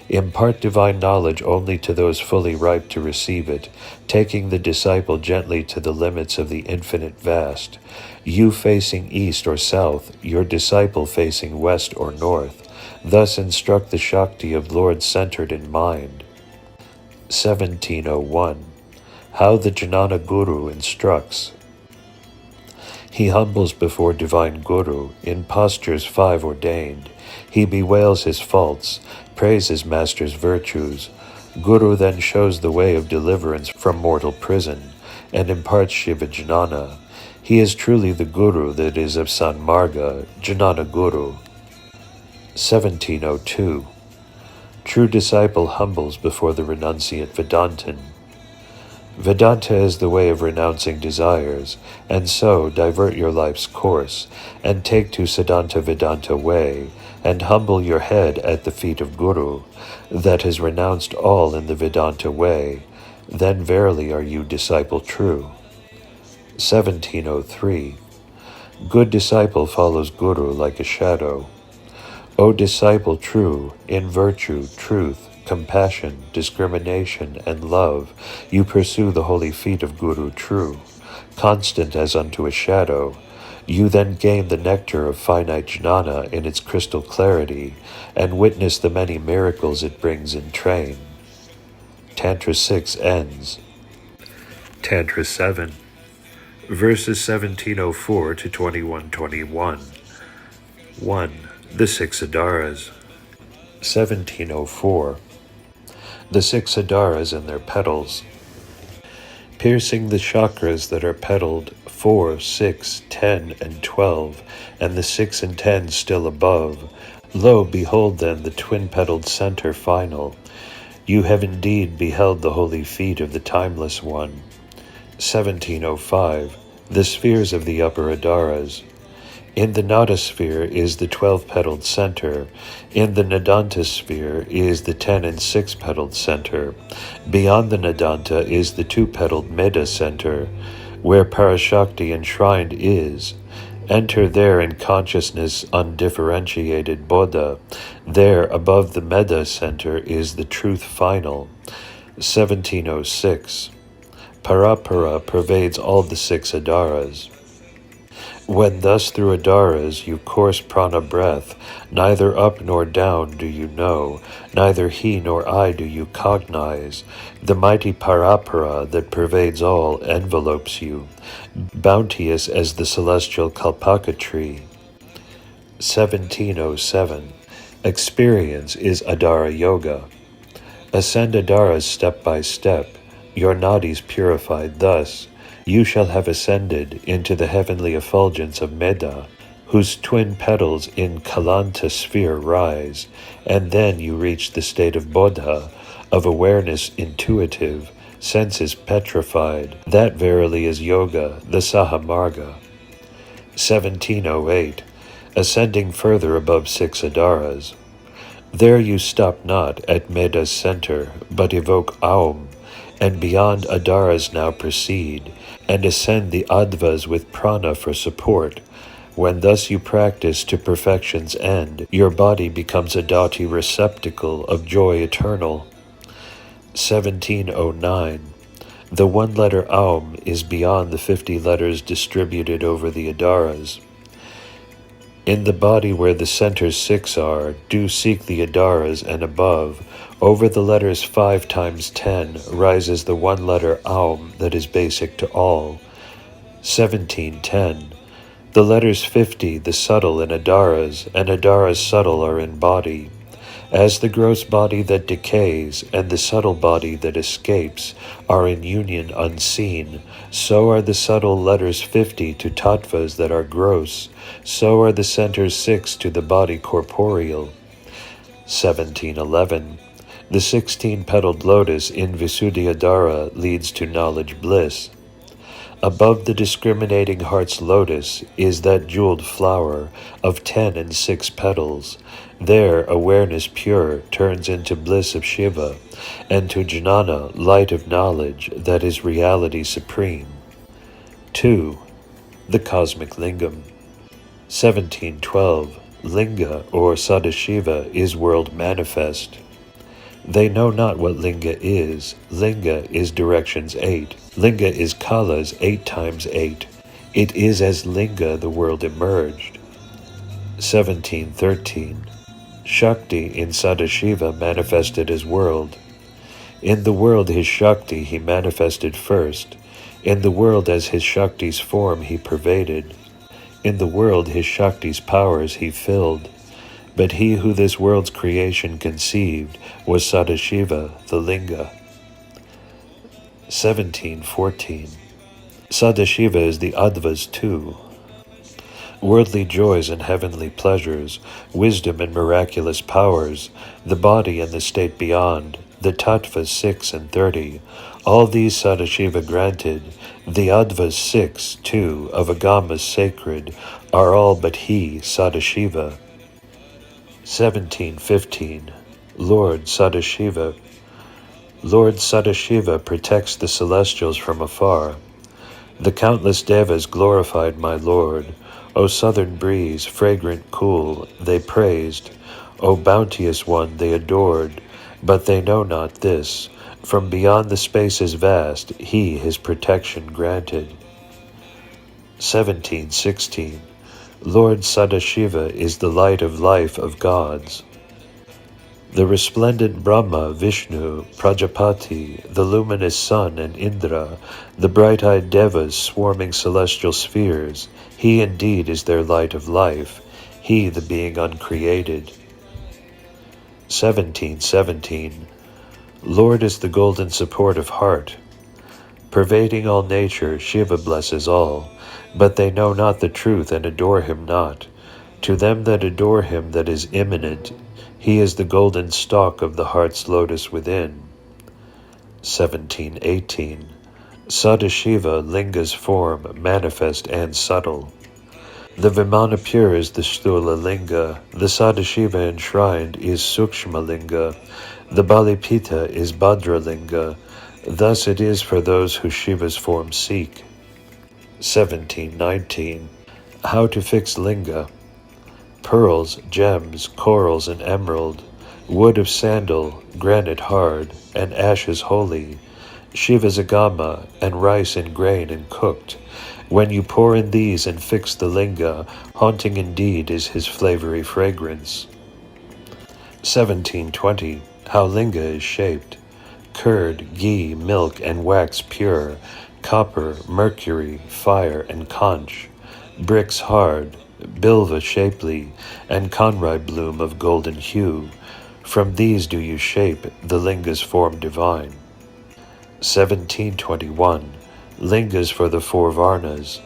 Impart divine knowledge only to those fully ripe to receive it, taking the disciple gently to the limits of the infinite vast. You facing east or south, your disciple facing west or north. Thus instruct the Shakti of Lord centered in mind. 1701. How the Jnana Guru instructs. He humbles before divine Guru in postures five ordained. He bewails his faults, praises Master's virtues. Guru then shows the way of deliverance from mortal prison, and imparts Shiva Jnana. He is truly the Guru that is of Sanmarga, Jnana Guru. 1702. True disciple humbles before the renunciate Vedantin. Vedanta is the way of renouncing desires, and so divert your life's course, and take to Siddhanta Vedanta way, and humble your head at the feet of Guru, that has renounced all in the Vedanta way, then verily are you disciple true. 1703. Good disciple follows Guru like a shadow. O disciple true, in virtue, truth, compassion, discrimination, and love, you pursue the holy feet of Guru true, constant as unto a shadow. You then gain the nectar of finite jnana in its crystal clarity, and witness the many miracles it brings in train. Tantra 6 ends. Tantra 7. Verses 1704 to 2121. 1. The Six Adaras. 1704. The six Adaras and their petals. Piercing the chakras that are petaled 4, 6, 10, and 12, and the 6 and 10 still above, lo, behold then the twin-petaled center final. You have indeed beheld the holy feet of the Timeless One. 1705. The spheres of the upper Adaras. In the Nada sphere is the 12-petaled center. In the Nadanta sphere is the 10 and 6-petaled center. Beyond the Nadanta is the 2-petaled Meda center, where Parashakti enshrined is. Enter there in consciousness undifferentiated Bodha. There, above the Meda center, is the truth final. 1706. Parapara pervades all the 6 adaras. When thus through adaras you course prana breath, neither up nor down do you know, neither he nor I do you cognize. The mighty parapara that pervades all envelopes you, bounteous as the celestial kalpaka tree. 1707. Experience is adara yoga. Ascend adaras step by step, your nadis purified thus, you shall have ascended into the heavenly effulgence of Meda, whose twin petals in Kalanta sphere rise, and then you reach the state of Bodha, of awareness intuitive, senses petrified. That verily is yoga, the Sahamarga. 1708. Ascending further above 6 adaras. There you stop not at Meda's center, but evoke Aum, and beyond adaras now proceed, and ascend the advas with prana for support. When thus you practice to perfection's end, your body becomes a dhati receptacle of joy eternal. 1709. The 1 letter Aum is beyond the 50 letters distributed over the adaras. In the body where the centers 6 are, do seek the adaras, and above, over the letters 5 times 10, rises the 1 letter Aum that is basic to all. 1710. The letters 50, the subtle in adaras, and adaras subtle are in body. As the gross body that decays and the subtle body that escapes are in union unseen, so are the subtle letters 50 to tattvas that are gross, so are the centers 6 to the body corporeal. 1711. The 16-petaled lotus in Visuddhiyadhara leads to knowledge bliss. Above the discriminating heart's lotus is that jeweled flower of 10 and 6 petals. There awareness pure turns into bliss of Shiva, and to jnana, light of knowledge, that is reality supreme. 2. The cosmic lingam. 1712. Linga, or Sadashiva, is world manifest. They know not what Linga is. Linga is directions 8. Linga is Kalas 8 times 8. It is as Linga the world emerged. 1713. Shakti in Sadashiva manifested as world. In the world his Shakti he manifested first. In the world as his Shakti's form he pervaded. In the world his Shakti's powers he filled. But he who this world's creation conceived was Sadashiva, the Linga. 1714. Sadashiva is the Advas too. Worldly joys and heavenly pleasures, wisdom and miraculous powers, the body and the state beyond, the tattvas 6 and 30, all these Sadashiva granted, the Advas 6, too, of Agamas sacred, are all but he, Sadashiva. 1715. Lord Sadashiva. Lord Sadashiva protects the celestials from afar. The countless devas glorified my Lord. O southern breeze, fragrant, cool, they praised. O bounteous one, they adored. But they know not this. From beyond the spaces vast, he his protection granted. 1716. Lord Sadashiva is the light of life of gods. The resplendent Brahma, Vishnu, Prajapati, the luminous sun and Indra, the bright-eyed devas swarming celestial spheres, he indeed is their light of life, he the being uncreated. 1717. Lord is the golden support of heart. Pervading all nature, Shiva blesses all, but they know not the truth and adore him not. To them that adore him that is immanent, he is the golden stalk of the heart's lotus within. 1718. Sadashiva, Linga's form, manifest and subtle. The Vimana pure is the Sthula Linga, the Sadashiva enshrined is Sukshma Linga, the Balipita is Bhadra Linga. Thus it is for those who Shiva's form seek. 1719. How to fix linga. Pearls, gems, corals, and emerald, wood of sandal, granite hard, and ashes holy, Shiva's agama, and rice in grain and cooked. When you pour in these and fix the linga, haunting indeed is his flavory fragrance. 1720. How linga is shaped. Curd, ghee, milk, and wax pure, copper, mercury, fire, and conch, bricks hard, bilva shapely, and conrai bloom of golden hue. From these do you shape the linga's form divine. 1721. Lingas for the four varnas.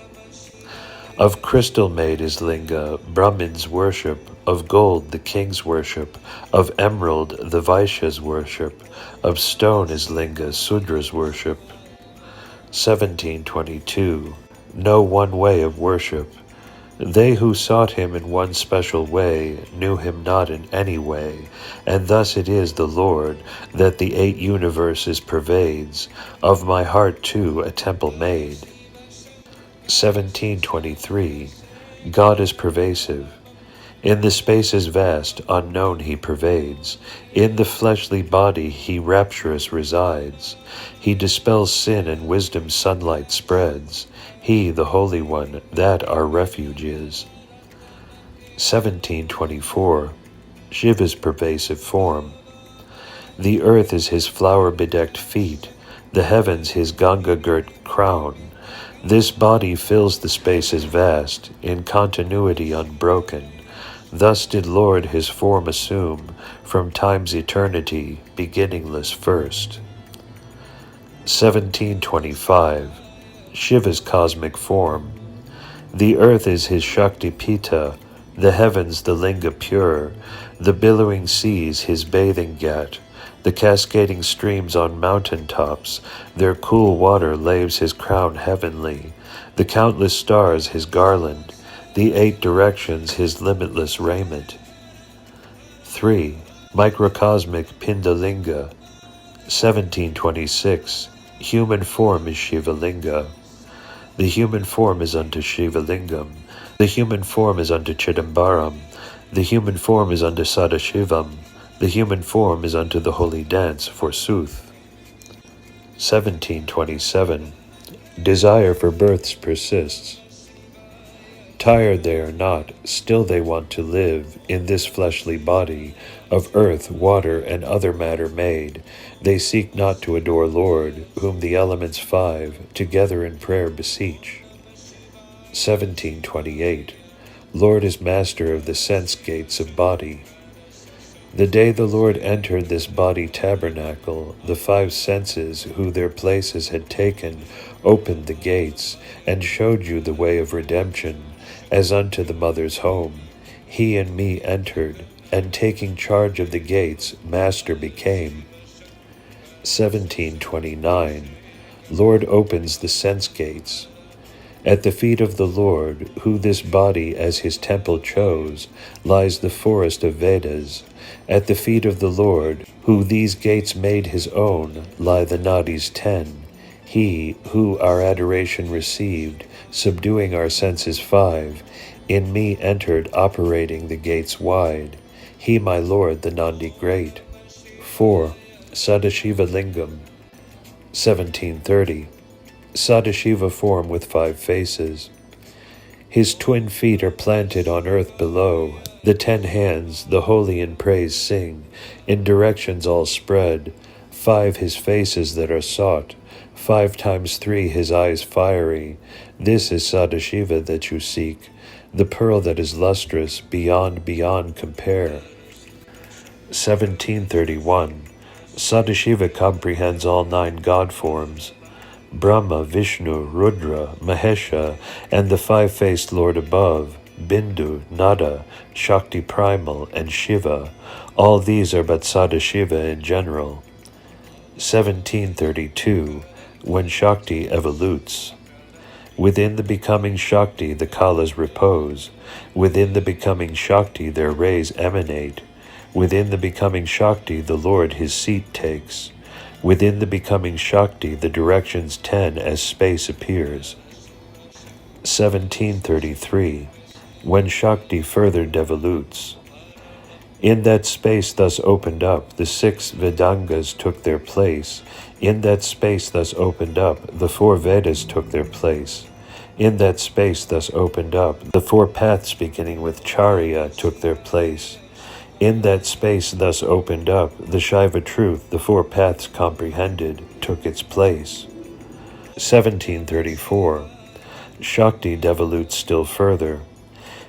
Of crystal made is linga, Brahmins worship, of gold the kings worship, of emerald the Vaishyas worship, of stone is linga, Sudras worship. 1722. No one way of worship. They who sought him in one special way knew him not in any way, and thus it is the Lord that the 8 universes pervades, of my heart too a temple made. 1723. God is pervasive. In the spaces vast, unknown he pervades. In the fleshly body he rapturous resides. He dispels sin and wisdom's sunlight spreads. He, the Holy One, that our refuge is. 1724. Shiva's pervasive form. The earth is his flower-bedecked feet, the heavens his Ganga-girt crown. This body fills the spaces vast, in continuity unbroken. Thus did Lord his form assume, from time's eternity, beginningless first. 1725. Shiva's cosmic form. The earth is his Shakti Pita, the heavens the linga pure, the billowing seas his bathing ghat, the cascading streams on mountain tops, their cool water laves his crown heavenly, the countless stars his garland, the 8 directions his limitless raiment. 3. Microcosmic Pindalinga. 1726. Human form is Shiva Linga. The human form is unto Shiva Lingam. The human form is unto Chidambaram. The human form is unto Sadashivam. The human form is unto the holy dance, forsooth. 1727. Desire for births persists. Tired they are not, still they want to live in this fleshly body, of earth, water, and other matter made. They seek not to adore Lord, whom the elements 5 together in prayer beseech. 1728. Lord is master of the sense gates of body. The day the Lord entered this body tabernacle, the 5 senses who their places had taken opened the gates, and showed you the way of redemption, as unto the mother's home. He and me entered, and taking charge of the gates, master became. 1729. Lord opens the sense gates. At the feet of the Lord, who this body as his temple chose, lies the forest of Vedas. At the feet of the Lord, who these gates made his own, lie the nadis 10. He, who our adoration received, subduing our senses 5, in me entered, operating the gates wide. He, my Lord, the Nandi great. 4. Sadashiva Lingam. 1730. Sadashiva form with 5 faces. His twin feet are planted on earth below. The 10 hands, the holy in praise sing, in directions all spread. 5 his faces that are sought, 5 times 3 his eyes fiery. This is Sadashiva that you seek, the pearl that is lustrous, beyond compare. 1731. Sadashiva comprehends all 9 God forms. Brahma, Vishnu, Rudra, Mahesha, and the 5-faced Lord above, Bindu, Nada, Shakti Primal, and Shiva. All these are but Sadashiva in general. 1732. When Shakti evolutes. Within the becoming Shakti the Kalas repose. Within the becoming Shakti their rays emanate. Within the becoming Shakti the Lord his seat takes. Within the becoming Shakti the directions 10 as space appears. 1733. When Shakti further devolutes. In that space thus opened up, the 6 Vedangas took their place. In that space thus opened up, the 4 Vedas took their place. In that space thus opened up, the 4 paths beginning with Charya took their place. In that space thus opened up, the Shaiva truth, the 4 paths comprehended, took its place. 1734. Shakti devolutes still further.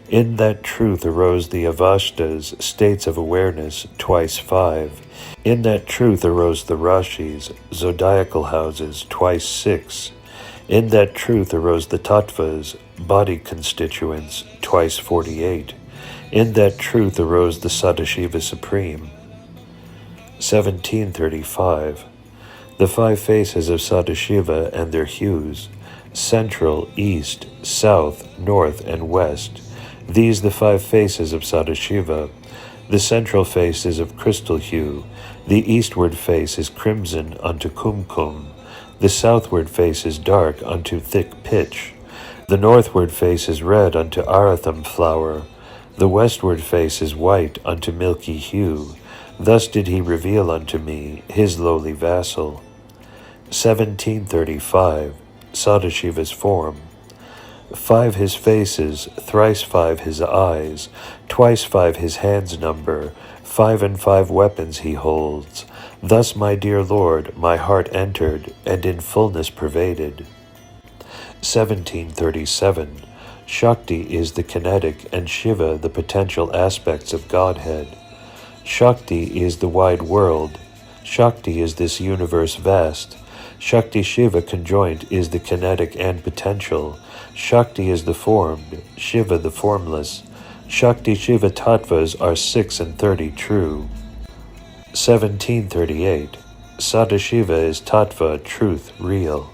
In that truth arose the Avashtas, states of awareness, twice 5. In that truth arose the Rashis, zodiacal houses, twice 6. In that truth arose the Tattvas, body constituents, twice 48. In that truth arose the Sadashiva Supreme. 1735. The 5 faces of Sadashiva and their hues, central, east, south, north, and west. These the 5 faces of Sadashiva. The central face is of crystal hue. The eastward face is crimson unto kumkum. The southward face is dark unto thick pitch. The northward face is red unto aratham flower. The westward face is white unto milky hue. Thus did he reveal unto me, his lowly vassal. 1735. Sadashiva's form. 5 his faces, thrice 5 his eyes, twice 5 his hands number, 5 and 5 weapons he holds. Thus, my dear Lord, my heart entered, and in fullness pervaded. 1737. Shakti is the kinetic, and Shiva the potential aspects of Godhead. Shakti is the wide world. Shakti is this universe vast. Shakti Shiva conjoint is the kinetic and potential. Shakti is the formed, Shiva the formless. Shakti Shiva Tattvas are 6 and 30 true. 1738. Sadashiva is Tattva, truth, real.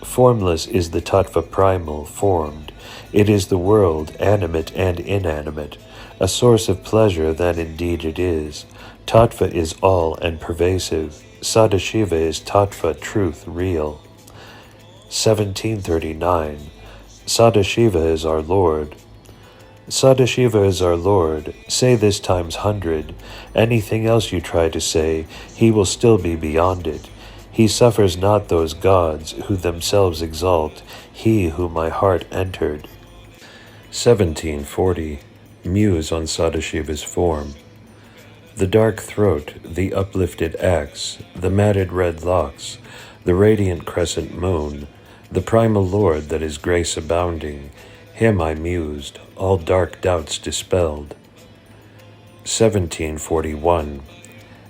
Formless is the Tattva primal, formed. It is the world, animate and inanimate, a source of pleasure that indeed it is. Tattva is all and pervasive. Sadashiva is Tattva, truth, real. 1739. Sadashiva is our Lord. Sadashiva is our Lord. Say this times 100. Anything else you try to say, he will still be beyond it. He suffers not those gods who themselves exalt, he whom my heart entered. 1740. Muse on Sadashiva's form. The dark throat, the uplifted axe, the matted red locks, the radiant crescent moon, the primal Lord that is grace abounding, him I mused, all dark doubts dispelled. 1741.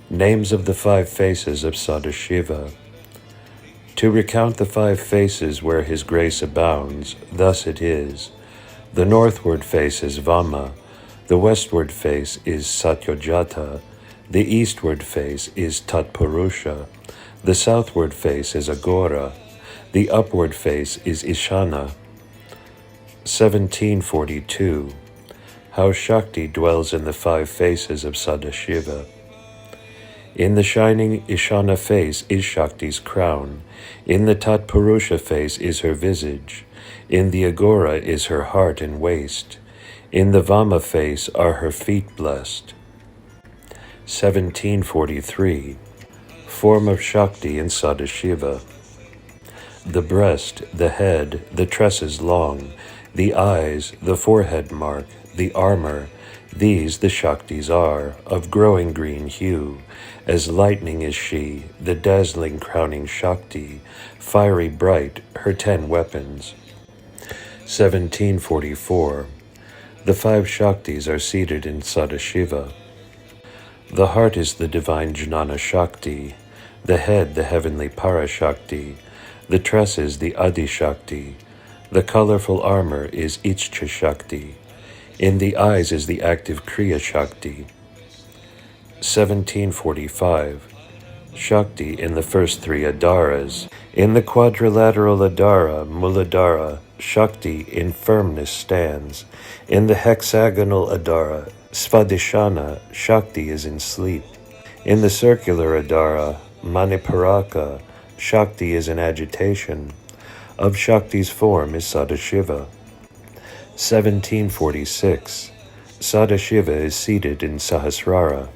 Names of the 5 faces of Sadashiva. To recount the 5 faces where his grace abounds, thus it is. The northward face is Vama, the westward face is Satyajata, the eastward face is Tatpurusha, the southward face is Agora, the upward face is Ishana. 1742. How Shakti dwells in the 5 faces of Sadashiva. In the shining Ishana face is Shakti's crown. In the Tatpurusha face is her visage. In the Agora is her heart and waist. In the Vama face are her feet blessed. 1743. Form of Shakti in Sadashiva. The breast, the head, the tresses long, the eyes, the forehead mark, the armor, these the Shaktis are, of growing green hue. As lightning is she, the dazzling crowning Shakti, fiery bright, her 10 weapons. 1744. The 5 Shaktis are seated in Sadashiva. The heart is the divine Jnana Shakti, the head the heavenly Parashakti, the tresses the Adi Shakti, the colorful armor is Ichcha Shakti, in the eyes is the active Kriya Shakti. 1745. Shakti in the first 3 Adaras. In the quadrilateral Adara, Muladhara, Shakti in firmness stands. In the hexagonal Adara, Svadishana, Shakti is in sleep. In the circular Adara, Maniparaka, Shakti is in agitation. of Shakti's form is Sadashiva. 1746. Sadashiva is seated in Sahasrara.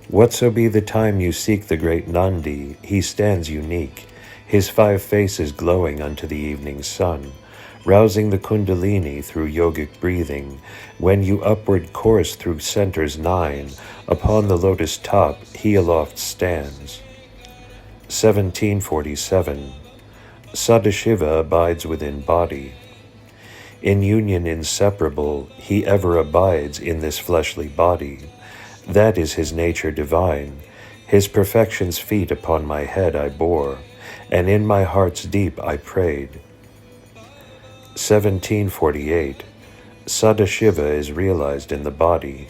Whatso be the time you seek the great Nandi, he stands unique, his 5 faces glowing unto the evening sun, rousing the kundalini through yogic breathing. When you upward course through centers 9, upon the lotus top he aloft stands. 1747. Sadashiva abides within body. In union inseparable, he ever abides in this fleshly body. That is his nature divine. His perfection's feet upon my head I bore, and in my heart's deep I prayed. 1748. Sadashiva is realized in the body.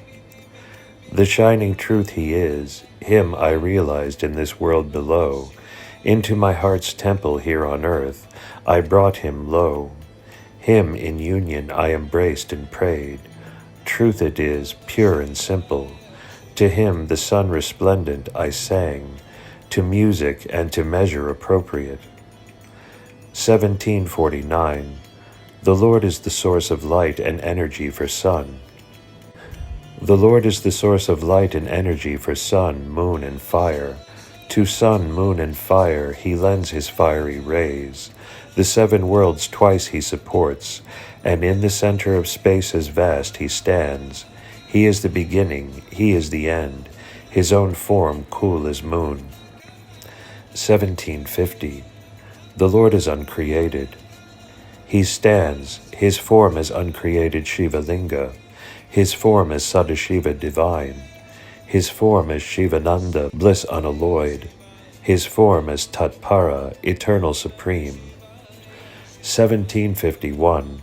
The shining truth he is, him I realized in this world below. Into my heart's temple here on earth I brought him low. Him in union I embraced and prayed. Truth it is, pure and simple. To him the sun resplendent I sang, to music and to measure appropriate. 1749. The Lord is the source of light and energy for sun. The Lord is the source of light and energy for sun, moon, and fire. To sun, moon, and fire he lends his fiery rays. The 7 worlds twice he supports, and in the center of spaces vast he stands. He is the beginning, he is the end, his own form cool as moon. 1750. The Lord is uncreated. He stands, his form as uncreated Shiva Linga, his form as Sadashiva divine, his form as Shivananda, bliss unalloyed, his form as Tatpara, eternal supreme. 1751.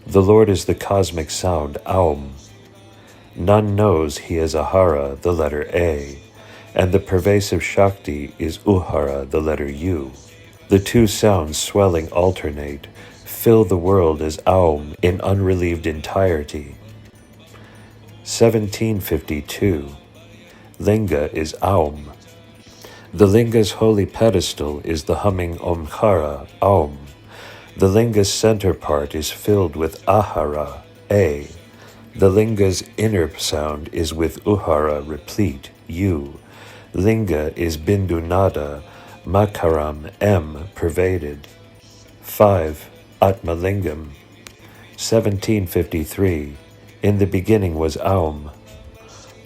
The Lord is the cosmic sound, Aum. None knows he is Ahara, the letter A, and the pervasive Shakti is Uhara, the letter U. The 2 sounds swelling alternate, fill the world as Aum in unrelieved entirety. 1752. Linga is Aum. The Linga's holy pedestal is the humming Omkara, Aum. The Linga's center part is filled with Ahara, A. The Linga's inner sound is with Uhara replete, U. Linga is Bindu Nada, Makaram, M, pervaded. 5. Atmalingam. 1753. In the beginning was Aum.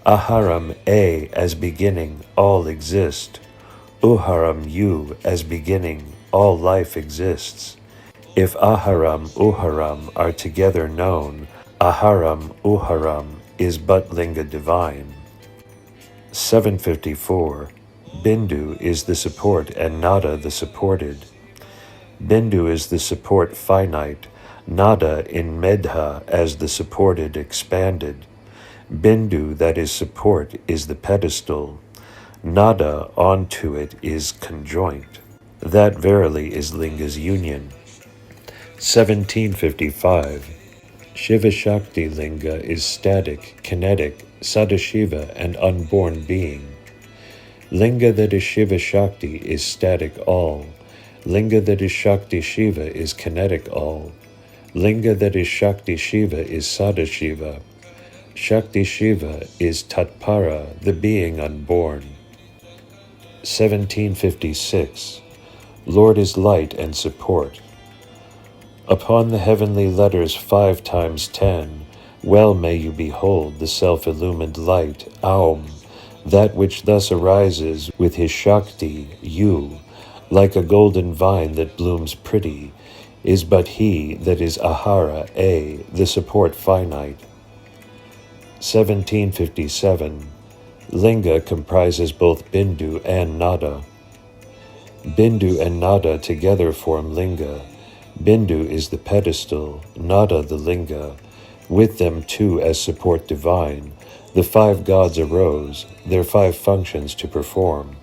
Aharam, A, as beginning, all exist. Uharam, U, as beginning, all life exists. If Aharam, Uharam are together known, Aharam, Uharam is but Linga divine. 754. Bindu is the support and Nada the supported. Bindu is the support finite, Nada in Medha as the supported expanded. Bindu, that is support, is the pedestal. Nada onto it is conjoint. That verily is Linga's union. 1755. Shiva Shakti Linga is static, kinetic, Sadashiva, and unborn being. Linga that is Shiva Shakti is static all. Linga that is Shakti Shiva is kinetic all. Linga that is Shakti Shiva is Sadashiva. Shakti Shiva is Tatpara, the being unborn. 1756. Lord is light and support. Upon the heavenly letters 5 times 10, well may you behold the self-illumined light, Aum, that which thus arises with his Shakti, you, like a golden vine that blooms pretty, is but he that is Ahara, A, the support finite. 1757. Linga comprises both Bindu and Nada. Bindu and Nada together form Linga. Bindu is the pedestal, Nada the Linga. With them too as support divine, the 5 gods arose, their 5 functions to perform.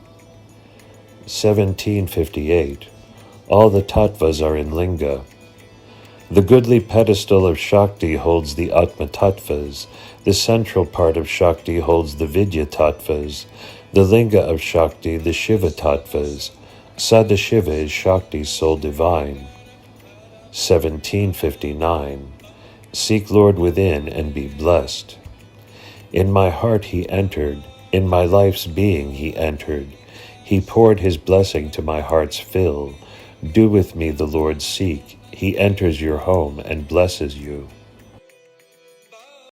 1758. All the tattvas are in Linga. The goodly pedestal of Shakti holds the Atma tattvas, the central part of Shakti holds the Vidya tattvas, the Linga of Shakti the Shiva tattvas. Sadashiva is Shakti's soul divine. 1759. Seek Lord within and be blessed. In my heart he entered, in my life's being he entered. He poured his blessing to my heart's fill. Do with me the Lord seek. He enters your home and blesses you.